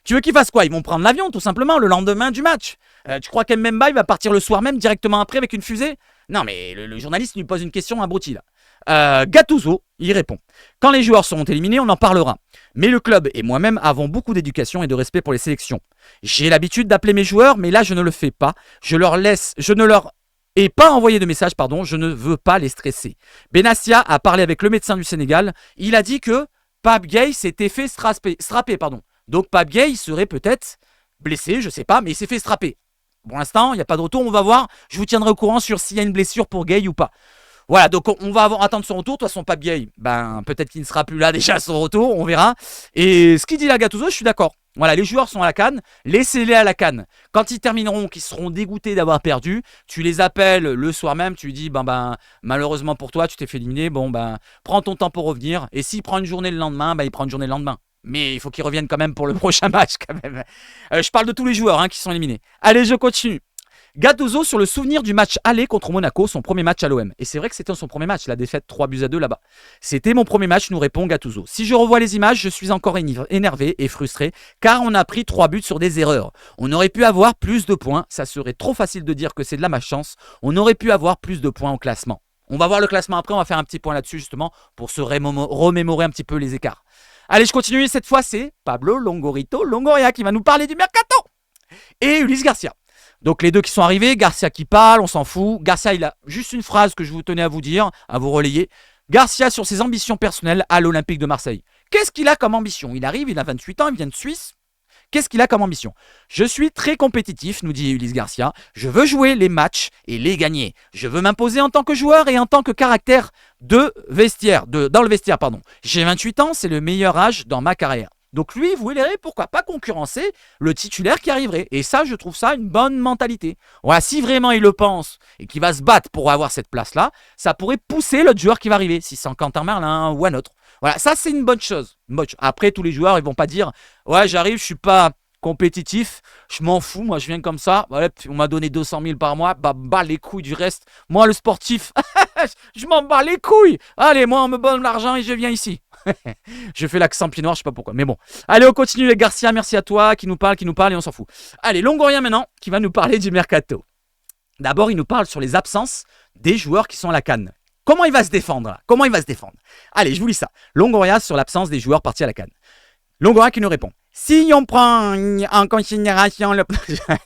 tu veux qu'il fasse quoi? Ils vont prendre l'avion tout simplement le lendemain du match. Tu crois qu'Mbemba il va partir le soir même directement après avec une fusée? Non mais le journaliste lui pose une question abrutie là. Gattuso, il répond. Quand les joueurs seront éliminés, on en parlera. Mais le club et moi-même avons beaucoup d'éducation et de respect pour les sélections. J'ai l'habitude d'appeler mes joueurs, mais là je ne le fais pas. Je ne leur ai pas envoyé de message, pardon, je ne veux pas les stresser. Benassia a parlé avec le médecin du Sénégal. Il a dit que Pape Gueye s'était fait strapper. Donc Pape Gueye serait peut-être blessé, je sais pas, mais il s'est fait strapper. Pour l'instant, il n'y a pas de retour, on va voir. Je vous tiendrai au courant sur s'il y a une blessure pour Gueye ou pas. Voilà, donc on va attendre son retour. De toute façon, Pape Gueye, peut-être qu'il ne sera plus là déjà à son retour, on verra. Et ce qu'il dit là, Gattuso, je suis d'accord. Voilà, les joueurs sont à la CAN, laissez-les à la CAN. Quand ils termineront, qu'ils seront dégoûtés d'avoir perdu, tu les appelles le soir même, tu lui dis, malheureusement pour toi, tu t'es fait éliminer, prends ton temps pour revenir. Et s'il prend une journée le lendemain, il prend une journée le lendemain. Mais il faut qu'il revienne quand même pour le prochain match, quand même. Je parle de tous les joueurs qui sont éliminés. Allez, je continue. Gattuso sur le souvenir du match aller contre Monaco, son premier match à l'OM. Et c'est vrai que c'était son premier match, la défaite 3-2 là-bas. C'était mon premier match, nous répond Gattuso. Si je revois les images, je suis encore énervé et frustré, car on a pris 3 buts sur des erreurs. On aurait pu avoir plus de points, ça serait trop facile de dire que c'est de la malchance. On aurait pu avoir plus de points au classement. On va voir le classement après, on va faire un petit point là-dessus justement, pour se remémorer un petit peu les écarts. Allez, je continue, cette fois c'est Pablo Longoria qui va nous parler du mercato. Et Ulysse Garcia. Donc les deux qui sont arrivés, Garcia qui parle, on s'en fout. Garcia, il a juste une phrase que je vous tenais à vous dire, à vous relayer. Garcia sur ses ambitions personnelles à l'Olympique de Marseille. Qu'est-ce qu'il a comme ambition? Il arrive, il a 28 ans, il vient de Suisse. Qu'est-ce qu'il a comme ambition? Je suis très compétitif, nous dit Ulysse Garcia. Je veux jouer les matchs et les gagner. Je veux m'imposer en tant que joueur et en tant que caractère dans le vestiaire. J'ai 28 ans, c'est le meilleur âge dans ma carrière. Donc lui, vous verrez, pourquoi pas concurrencer le titulaire qui arriverait. Et ça, je trouve ça une bonne mentalité. Voilà, si vraiment il le pense et qu'il va se battre pour avoir cette place-là, ça pourrait pousser l'autre joueur qui va arriver, si c'est Quentin Merlin ou un autre. Voilà, ça c'est une bonne chose. Après, tous les joueurs, ils vont pas dire « Ouais, j'arrive, je suis pas compétitif, je m'en fous, moi je viens comme ça, voilà, on m'a donné 200 000 par mois, bats les couilles du reste. Moi le sportif, je m'en bats les couilles. Allez, moi on me donne l'argent et je viens ici. » Je fais l'accent pied noir, je sais pas pourquoi, mais bon. Allez, on continue les Garcia, merci à toi, qui nous parle et on s'en fout. Allez, Longoria maintenant, qui va nous parler du mercato. D'abord, il nous parle sur les absences des joueurs qui sont à la CAN. Comment il va se défendre là? Comment il va se défendre? Allez, je vous lis ça. Longoria sur l'absence des joueurs partis à la CAN. Longoria qui nous répond. Si on prend en considération le...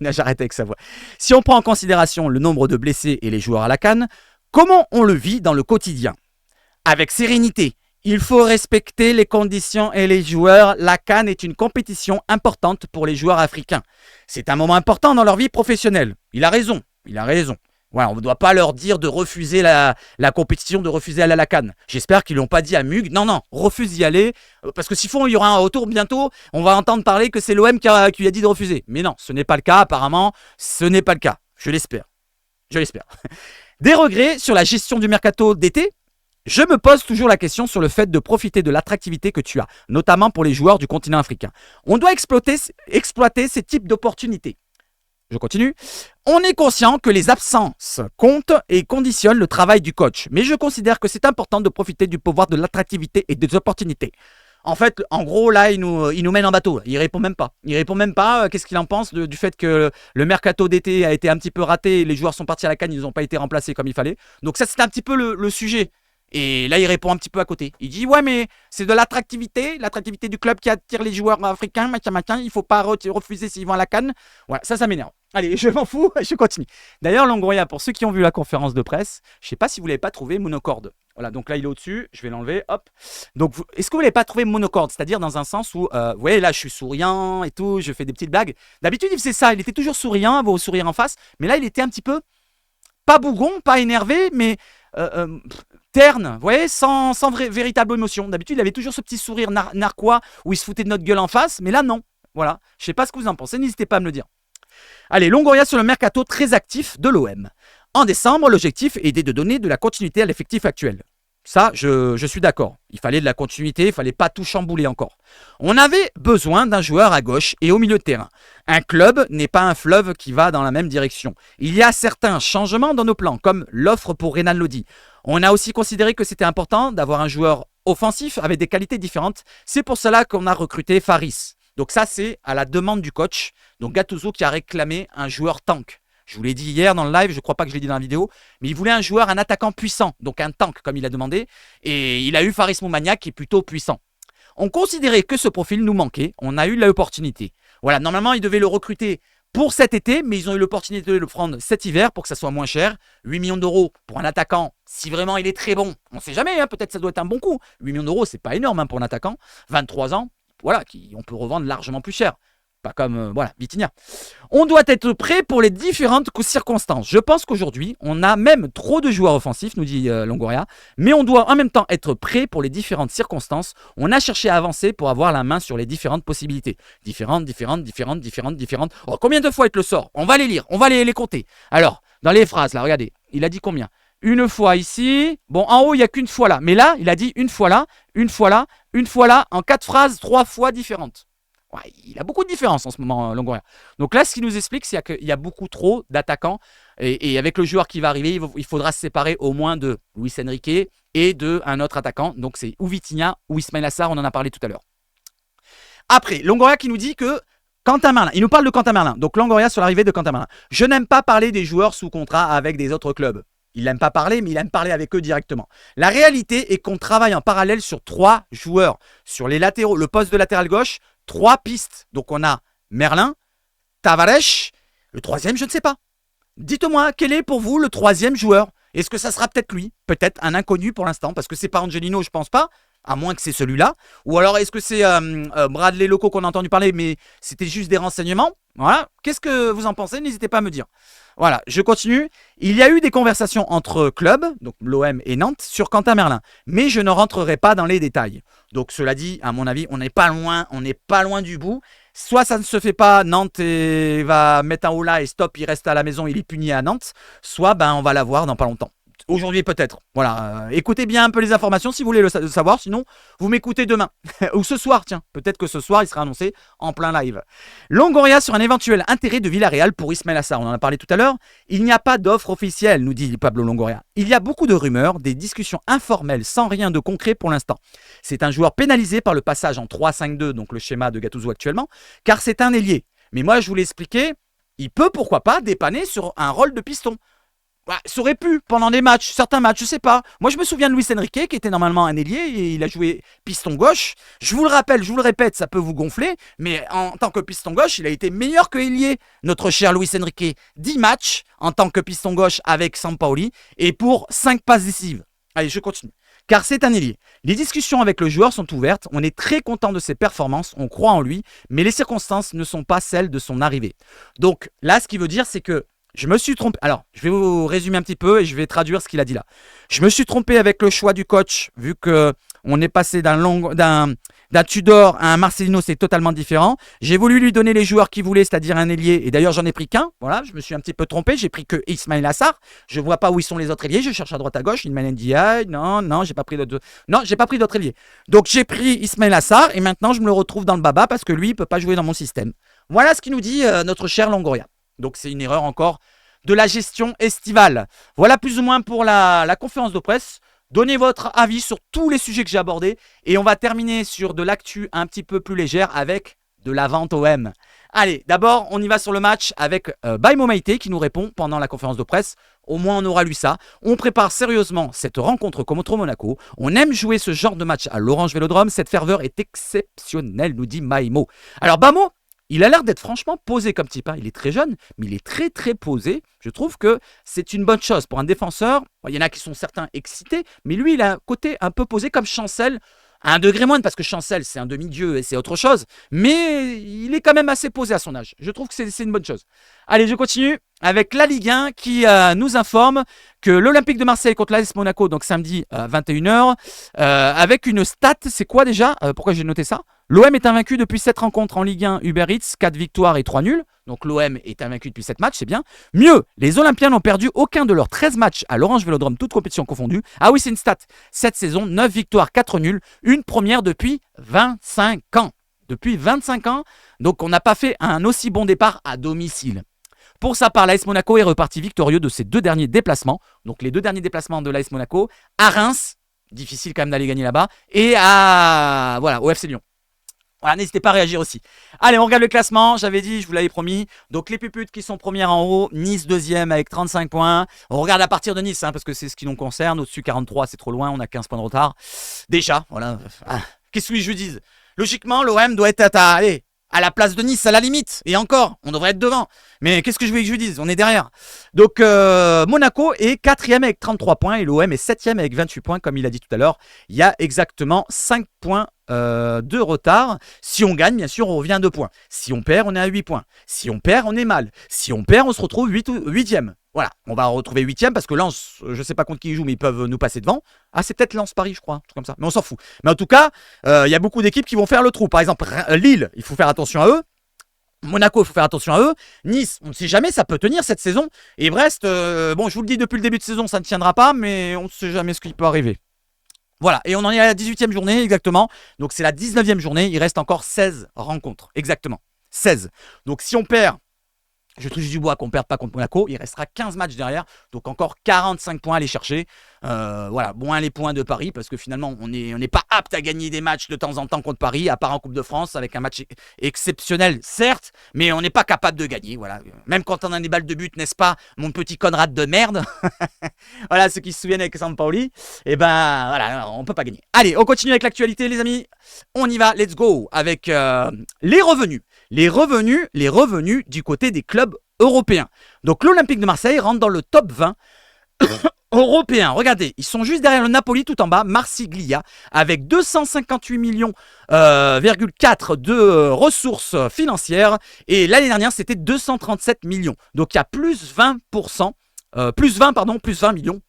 J'arrête avec sa voix. Si on prend en considération le nombre de blessés et les joueurs à la CAN, comment on le vit dans le quotidien? Avec sérénité. Il faut respecter les conditions et les joueurs. La CAN est une compétition importante pour les joueurs africains. C'est un moment important dans leur vie professionnelle. Il a raison. Voilà, on ne doit pas leur dire de refuser la compétition, de refuser aller à la CAN. J'espère qu'ils ne l'ont pas dit à Mug. Non, refuse d'y aller. Parce que s'il faut, il y aura un retour bientôt. On va entendre parler que c'est l'OM qui lui a dit de refuser. Mais non, ce n'est pas le cas. Apparemment, ce n'est pas le cas. Je l'espère. Des regrets sur la gestion du mercato d'été? Je me pose toujours la question sur le fait de profiter de l'attractivité que tu as, notamment pour les joueurs du continent africain. On doit exploiter ces types d'opportunités. Je continue. On est conscient que les absences comptent et conditionnent le travail du coach, mais je considère que c'est important de profiter du pouvoir de l'attractivité et des opportunités. En fait, en gros, là, il nous mène en bateau. Il répond même pas. Qu'est-ce qu'il en pense du fait que le mercato d'été a été un petit peu raté, les joueurs sont partis à la CAN, ils n'ont pas été remplacés comme il fallait. Donc ça, c'est un petit peu le sujet. Et là, il répond un petit peu à côté. Il dit, ouais, mais c'est de l'attractivité du club qui attire les joueurs africains, machin, il faut pas refuser s'ils vont à la CAN. Voilà, ça m'énerve. Allez, je m'en fous, je continue. D'ailleurs, Longoria, pour ceux qui ont vu la conférence de presse, je sais pas si vous l'avez pas trouvé monocorde. Voilà, donc là, il est au-dessus, je vais l'enlever, hop. Donc, est-ce que vous l'avez pas trouvé monocorde? C'est-à-dire dans un sens où, vous voyez, là, je suis souriant et tout, je fais des petites blagues. D'habitude, il faisait ça, il était toujours souriant, beau sourire en face, mais là, il était un petit peu, pas bougon, pas énervé, mais... terne, vous voyez, sans véritable émotion. D'habitude, il avait toujours ce petit sourire narquois où il se foutait de notre gueule en face, mais là, non. Voilà, je sais pas ce que vous en pensez, n'hésitez pas à me le dire. Allez, Longoria sur le mercato très actif de l'OM. En décembre, l'objectif était de donner de la continuité à l'effectif actuel. Ça, je suis d'accord. Il fallait de la continuité, il fallait pas tout chambouler encore. On avait besoin d'un joueur à gauche et au milieu de terrain. Un club n'est pas un fleuve qui va dans la même direction. Il y a certains changements dans nos plans, comme l'offre pour Renan Lodi. On a aussi considéré que c'était important d'avoir un joueur offensif avec des qualités différentes. C'est pour cela qu'on a recruté Faris. Donc ça, c'est à la demande du coach. Donc Gattuso qui a réclamé un joueur tank. Je vous l'ai dit hier dans le live, je ne crois pas que je l'ai dit dans la vidéo, mais il voulait un joueur, un attaquant puissant, donc un tank comme il a demandé, et il a eu Faris Moumania qui est plutôt puissant. On considérait que ce profil nous manquait, on a eu l'opportunité. Voilà, normalement ils devaient le recruter pour cet été, mais ils ont eu l'opportunité de le prendre cet hiver pour que ça soit moins cher. 8 millions d'euros pour un attaquant, si vraiment il est très bon, on ne sait jamais, hein, peut-être ça doit être un bon coup. 8 millions d'euros, c'est pas énorme hein, pour un attaquant, 23 ans, voilà, on peut revendre largement plus cher. Pas comme, Vitinha. On doit être prêt pour les différentes circonstances. Je pense qu'aujourd'hui, on a même trop de joueurs offensifs, nous dit Longoria, mais on doit en même temps être prêt pour les différentes circonstances. On a cherché à avancer pour avoir la main sur les différentes possibilités. Différentes. Oh, combien de fois il te le sort? On va les lire, on va les compter. Alors, dans les phrases, là, regardez, il a dit combien? Une fois ici. Bon, en haut, il n'y a qu'une fois là. Mais là, il a dit une fois là, une fois là, une fois là, en 4 phrases, 3 fois différentes. Ouais, il a beaucoup de différences en ce moment, Longoria. Donc là, ce qu'il nous explique, c'est qu'il y a beaucoup trop d'attaquants. Et avec le joueur qui va arriver, il faudra se séparer au moins de Luis Enrique et d'un autre attaquant. Donc c'est ou Vitinha ou Ismail Assar, on en a parlé tout à l'heure. Après, Longoria qui nous dit que Quentin Merlin, il nous parle de Quentin Merlin. Donc Longoria sur l'arrivée de Quentin Merlin. Je n'aime pas parler des joueurs sous contrat avec des autres clubs. Il n'aime pas parler, mais il aime parler avec eux directement. La réalité est qu'on travaille en parallèle sur 3 joueurs. Sur les latéraux, le poste de latéral gauche, 3 pistes. Donc on a Merlin, Tavares, le 3e, je ne sais pas. Dites-moi, quel est pour vous le 3e joueur? Est-ce que ça sera peut-être lui? Peut-être un inconnu pour l'instant, parce que c'est pas Angelino, je pense pas, à moins que c'est celui-là. Ou alors est-ce que c'est Bradley Loco qu'on a entendu parler, mais c'était juste des renseignements? Voilà. Qu'est-ce que vous en pensez? N'hésitez pas à me dire. Voilà, je continue. Il y a eu des conversations entre clubs, donc l'OM et Nantes, sur Quentin Merlin. Mais je ne rentrerai pas dans les détails. Donc cela dit, à mon avis, on n'est pas loin du bout. Soit ça ne se fait pas, Nantes va mettre un haut là et stop, il reste à la maison, il est puni à Nantes. Soit on va l'avoir dans pas longtemps. Aujourd'hui peut-être. Voilà. Écoutez bien un peu les informations si vous voulez le savoir. Sinon, vous m'écoutez demain. Ou ce soir, tiens. Peut-être que ce soir, il sera annoncé en plein live. Longoria sur un éventuel intérêt de Villarreal pour Ismail Assar. On en a parlé tout à l'heure. Il n'y a pas d'offre officielle, nous dit Pablo Longoria. Il y a beaucoup de rumeurs, des discussions informelles sans rien de concret pour l'instant. C'est un joueur pénalisé par le passage en 3-5-2, donc le schéma de Gattuso actuellement, car c'est un ailier. Mais moi, je vous l'ai expliqué, il peut pourquoi pas dépanner sur un rôle de piston. Ça aurait pu pendant des matchs, certains matchs, je sais pas. Moi, je me souviens de Luis Enrique qui était normalement un ailier et il a joué piston gauche. Je vous le rappelle, je vous le répète, ça peut vous gonfler, mais en tant que piston gauche, il a été meilleur que ailier. Notre cher Luis Enrique, 10 matchs en tant que piston gauche avec Sampaoli et pour 5 passes décisives. Allez, je continue. Car c'est un ailier. Les discussions avec le joueur sont ouvertes, on est très content de ses performances, on croit en lui, mais les circonstances ne sont pas celles de son arrivée. Donc là, ce qui veut dire, c'est que je me suis trompé. Alors, je vais vous résumer un petit peu et je vais traduire ce qu'il a dit là. Je me suis trompé avec le choix du coach, vu qu'on est passé d'un Tudor à un Marcelino, c'est totalement différent. J'ai voulu lui donner les joueurs qu'il voulait, c'est-à-dire un ailier, et d'ailleurs j'en ai pris qu'un. Voilà, je me suis un petit peu trompé, j'ai pris que Ismail Assar. Je vois pas où ils sont les autres ailiers, je cherche à droite à gauche, Ilman Ndiaye, non, j'ai pas pris d'autres ailiers. Donc j'ai pris Ismail Assar et maintenant je me le retrouve dans le baba parce que lui, il peut pas jouer dans mon système. Voilà ce qu'il nous dit notre cher Longoria. Donc c'est une erreur encore de la gestion estivale. Voilà plus ou moins pour la conférence de presse. Donnez votre avis sur tous les sujets que j'ai abordés. Et on va terminer sur de l'actu un petit peu plus légère avec de la vente OM. Allez, d'abord, on y va sur le match avec Baimo Maïté qui nous répond pendant la conférence de presse. Au moins, on aura lu ça. On prépare sérieusement cette rencontre contre Monaco. On aime jouer ce genre de match à l'Orange Vélodrome. Cette ferveur est exceptionnelle, nous dit Maïmo. Alors, Baimo, il a l'air d'être franchement posé comme type. Il est très jeune, mais il est très très posé. Je trouve que c'est une bonne chose pour un défenseur. Il y en a qui sont certains excités, mais lui, il a un côté un peu posé comme Chancel. À un degré moindre, parce que Chancel, c'est un demi-dieu et c'est autre chose. Mais il est quand même assez posé à son âge. Je trouve que c'est une bonne chose. Allez, je continue avec la Ligue 1 qui nous informe que l'Olympique de Marseille contre l'AS Monaco, donc samedi 21h, avec une stat, c'est quoi déjà? Pourquoi j'ai noté ça? L'OM est invaincu depuis 7 rencontres en Ligue 1 Uber Eats, 4 victoires et 3 nuls. Donc l'OM est invaincu depuis 7 matchs, c'est bien. Mieux, les Olympiens n'ont perdu aucun de leurs 13 matchs à l'Orange Vélodrome, toutes compétitions confondues. Ah oui, c'est une stat. Cette saison, 9 victoires, 4 nuls. Une première depuis 25 ans. Depuis 25 ans, donc on n'a pas fait un aussi bon départ à domicile. Pour sa part, l'AS Monaco est reparti victorieux de ses 2 derniers déplacements. Donc les 2 derniers déplacements de l'AS Monaco, à Reims, difficile quand même d'aller gagner là-bas, et au FC Lyon. Voilà, n'hésitez pas à réagir aussi. Allez, on regarde le classement, j'avais dit, je vous l'avais promis. Donc les puputes qui sont premières en haut, Nice deuxième avec 35 points. On regarde à partir de Nice, parce que c'est ce qui nous concerne. Au-dessus 43, c'est trop loin, on a 15 points de retard. Déjà, voilà. Qu'est-ce que je dis? Logiquement, l'OM doit être à la place de Nice, à la limite. Et encore, on devrait être devant. Mais qu'est-ce que je veux que je dise? On est derrière. Donc, Monaco est 4e avec 33 points et l'OM est 7e avec 28 points, comme il a dit tout à l'heure. Il y a exactement 5 points de retard. Si on gagne, bien sûr, on revient à 2 points. Si on perd, on est à 8 points. Si on perd, on est mal. Si on perd, on se retrouve 8e. Voilà, on va retrouver 8e parce que Lens, je ne sais pas contre qui ils jouent, mais ils peuvent nous passer devant. Ah, c'est peut-être Lens-Paris, je crois, un truc comme ça. Mais on s'en fout. Mais en tout cas, il y a beaucoup d'équipes qui vont faire le trou. Par exemple, Lille, il faut faire attention à eux. Monaco, il faut faire attention à eux. Nice, on ne sait jamais, ça peut tenir cette saison. Et Brest, bon, je vous le dis depuis le début de saison, ça ne tiendra pas, mais on ne sait jamais ce qui peut arriver. Voilà, et on en est à la 18e journée, exactement. Donc c'est la 19e journée, il reste encore 16 rencontres, exactement. 16. Donc si on perd, je touche du bois qu'on ne perde pas contre Monaco, il restera 15 matchs derrière, donc encore 45 points à aller chercher. Voilà, moins les points de Paris, parce que finalement, on n'est pas apte à gagner des matchs de temps en temps contre Paris, à part en Coupe de France, avec un match exceptionnel, certes, mais on n'est pas capable de gagner. Voilà. Même quand on a des balles de but, n'est-ce pas, mon petit Conrad de merde. Voilà, ceux qui se souviennent avec Sampaoli, et ben voilà, on ne peut pas gagner. Allez, on continue avec l'actualité, les amis. On y va, let's go, avec les revenus. Les revenus du côté des clubs européens. Donc l'Olympique de Marseille rentre dans le top 20 européen. Regardez, ils sont juste derrière le Napoli tout en bas, Marsiglia, avec 258 millions, 4 de ressources financières. Et l'année dernière, c'était 237 millions. Donc il y a plus 20%, plus 20 millions,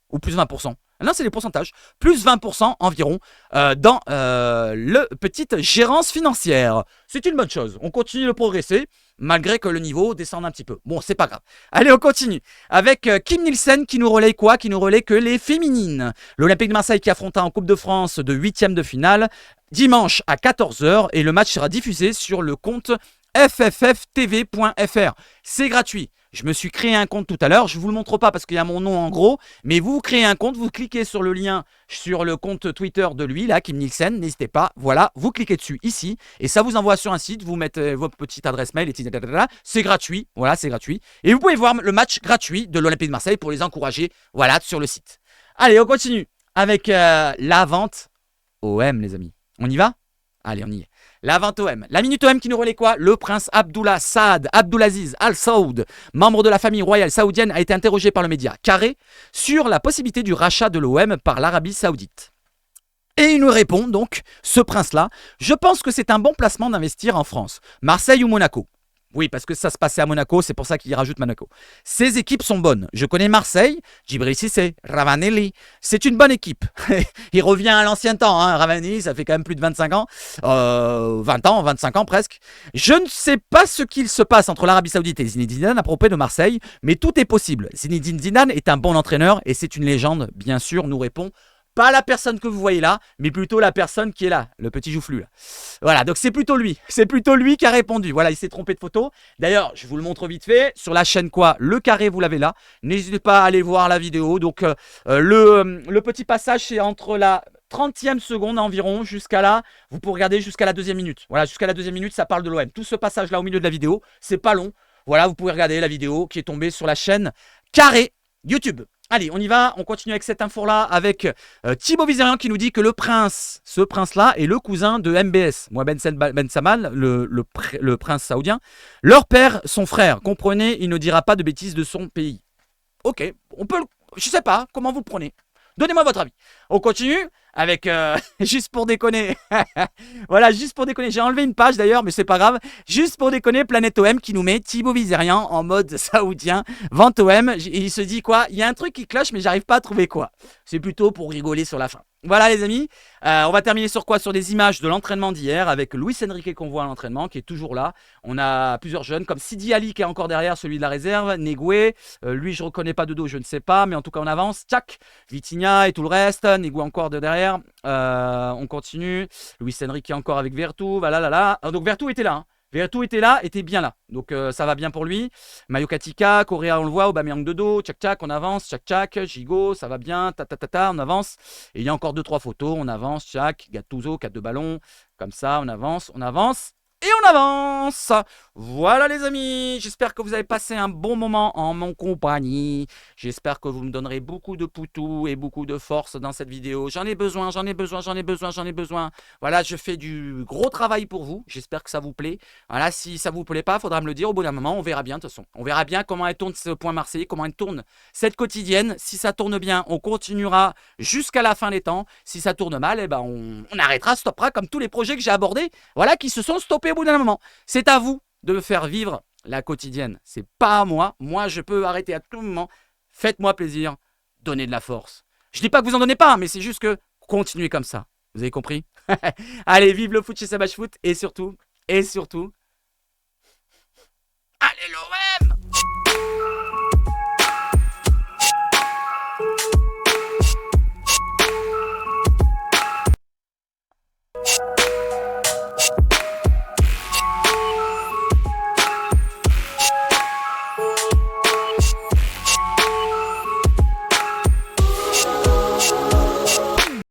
ou plus 20%. Là, c'est les pourcentages. Plus 20% environ dans le petite gérance financière. C'est une bonne chose. On continue de progresser, malgré que le niveau descende un petit peu. Bon, c'est pas grave. Allez, on continue. Avec Kim Nielsen qui nous relaie quoi? Qui nous relaie que les féminines. L'Olympique de Marseille qui affronta en Coupe de France de 8e de finale dimanche à 14h. Et le match sera diffusé sur le compte ffftv.fr. C'est gratuit. Je me suis créé un compte tout à l'heure. Je ne vous le montre pas parce qu'il y a mon nom en gros. Mais vous créez un compte, vous cliquez sur le lien sur le compte Twitter de lui, là, Kim Nielsen. N'hésitez pas. Voilà, vous cliquez dessus ici. Et ça vous envoie sur un site. Vous mettez votre petite adresse mail. C'est gratuit. Voilà, c'est gratuit. Et vous pouvez voir le match gratuit de l'Olympique de Marseille pour les encourager. Voilà, sur le site. Allez, on continue avec la vente OM, les amis. On y va? Allez, on y est. La vente OM. La minute OM qui nous relaie quoi? Le prince Abdullah Saad Abdulaziz Al Saoud, membre de la famille royale saoudienne, a été interrogé par le média Carré sur la possibilité du rachat de l'OM par l'Arabie Saoudite. Et il nous répond donc, ce prince-là, je pense que c'est un bon placement d'investir en France, Marseille ou Monaco. Oui, parce que ça se passait à Monaco, c'est pour ça qu'il rajoute Monaco. Ces équipes sont bonnes. Je connais Marseille, Djibril Cissé, Ravanelli. C'est une bonne équipe. Il revient à l'ancien temps. Ravanelli, ça fait quand même plus de 25 ans. 20 ans, 25 ans presque. Je ne sais pas ce qu'il se passe entre l'Arabie Saoudite et Zinedine Zidane à propos de Marseille, mais tout est possible. Zinedine Zidane est un bon entraîneur et c'est une légende, bien sûr, nous répond. Pas la personne que vous voyez là, mais plutôt la personne qui est là, le petit joufflu là. Voilà, donc c'est plutôt lui. C'est plutôt lui qui a répondu. Voilà, il s'est trompé de photo. D'ailleurs, je vous le montre vite fait. Sur la chaîne quoi, Le Carré, vous l'avez là. N'hésitez pas à aller voir la vidéo. Donc le petit passage, c'est entre la 30e seconde environ jusqu'à là. Vous pouvez regarder jusqu'à la 2e minute. Voilà, jusqu'à la 2e minute, ça parle de l'OM. Tout ce passage là au milieu de la vidéo, c'est pas long. Voilà, vous pouvez regarder la vidéo qui est tombée sur la chaîne Carré YouTube. Allez, on y va, on continue avec cette info-là avec Thibaut Vizerian qui nous dit que ce prince-là est le cousin de MBS, Mohamed Ben Salman, le prince saoudien. Leur père, son frère, comprenez, il ne dira pas de bêtises de son pays. Ok, on peut, je sais pas, comment vous le prenez? Donnez-moi votre avis. On continue avec, juste pour déconner, voilà, juste pour déconner, j'ai enlevé une page d'ailleurs, mais c'est pas grave, juste pour déconner, Planète OM qui nous met Thibaut Vizerian en mode saoudien, vente OM, et il se dit quoi? Il y a un truc qui cloche, mais j'arrive pas à trouver quoi. C'est plutôt pour rigoler sur la fin. Voilà les amis, on va terminer sur quoi? Sur des images de l'entraînement d'hier avec Luis Enrique qu'on voit à l'entraînement qui est toujours là. On a plusieurs jeunes comme Sidi Ali qui est encore derrière, celui de la réserve, Negoué, lui je reconnais pas de dos, je ne sais pas, mais en tout cas on avance, tchac, Vitinha et tout le reste, Negoué encore de derrière, on continue, Luis Enrique encore avec Vertu, voilà là là. Donc Vertu était là, hein. Vertu était là, était bien là. Donc ça va bien pour lui. Mayo Katika, Correa on le voit, Aubameyang de dos, tchac tchac, on avance, tchac tchac, Gigot, ça va bien, ta ta ta ta, on avance. Et il y a encore 2-3 photos, on avance, tchac, Gattuso, 4 de ballon, comme ça, on avance, et on avance. Voilà les amis, j'espère que vous avez passé un bon moment en mon compagnie. J'espère que vous me donnerez beaucoup de poutous et beaucoup de force dans cette vidéo. J'en ai besoin, j'en ai besoin, j'en ai besoin, j'en ai besoin. Voilà, je fais du gros travail pour vous. J'espère que ça vous plaît. Voilà, si ça vous plaît pas, il faudra me le dire au bout d'un moment. On verra bien de toute façon. On verra bien comment elle tourne ce point Marseillais, comment elle tourne cette quotidienne. Si ça tourne bien, on continuera jusqu'à la fin des temps. Si ça tourne mal, eh ben on arrêtera, stoppera comme tous les projets que j'ai abordés. Voilà, qui se sont stoppés au bout d'un moment. C'est à vous de me faire vivre la quotidienne. C'est pas à moi. Moi, je peux arrêter à tout moment. Faites-moi plaisir. Donnez de la force. Je dis pas que vous en donnez pas, mais c'est juste que continuez comme ça. Vous avez compris? Allez, vive le foot chez Savage Foot et surtout, allez,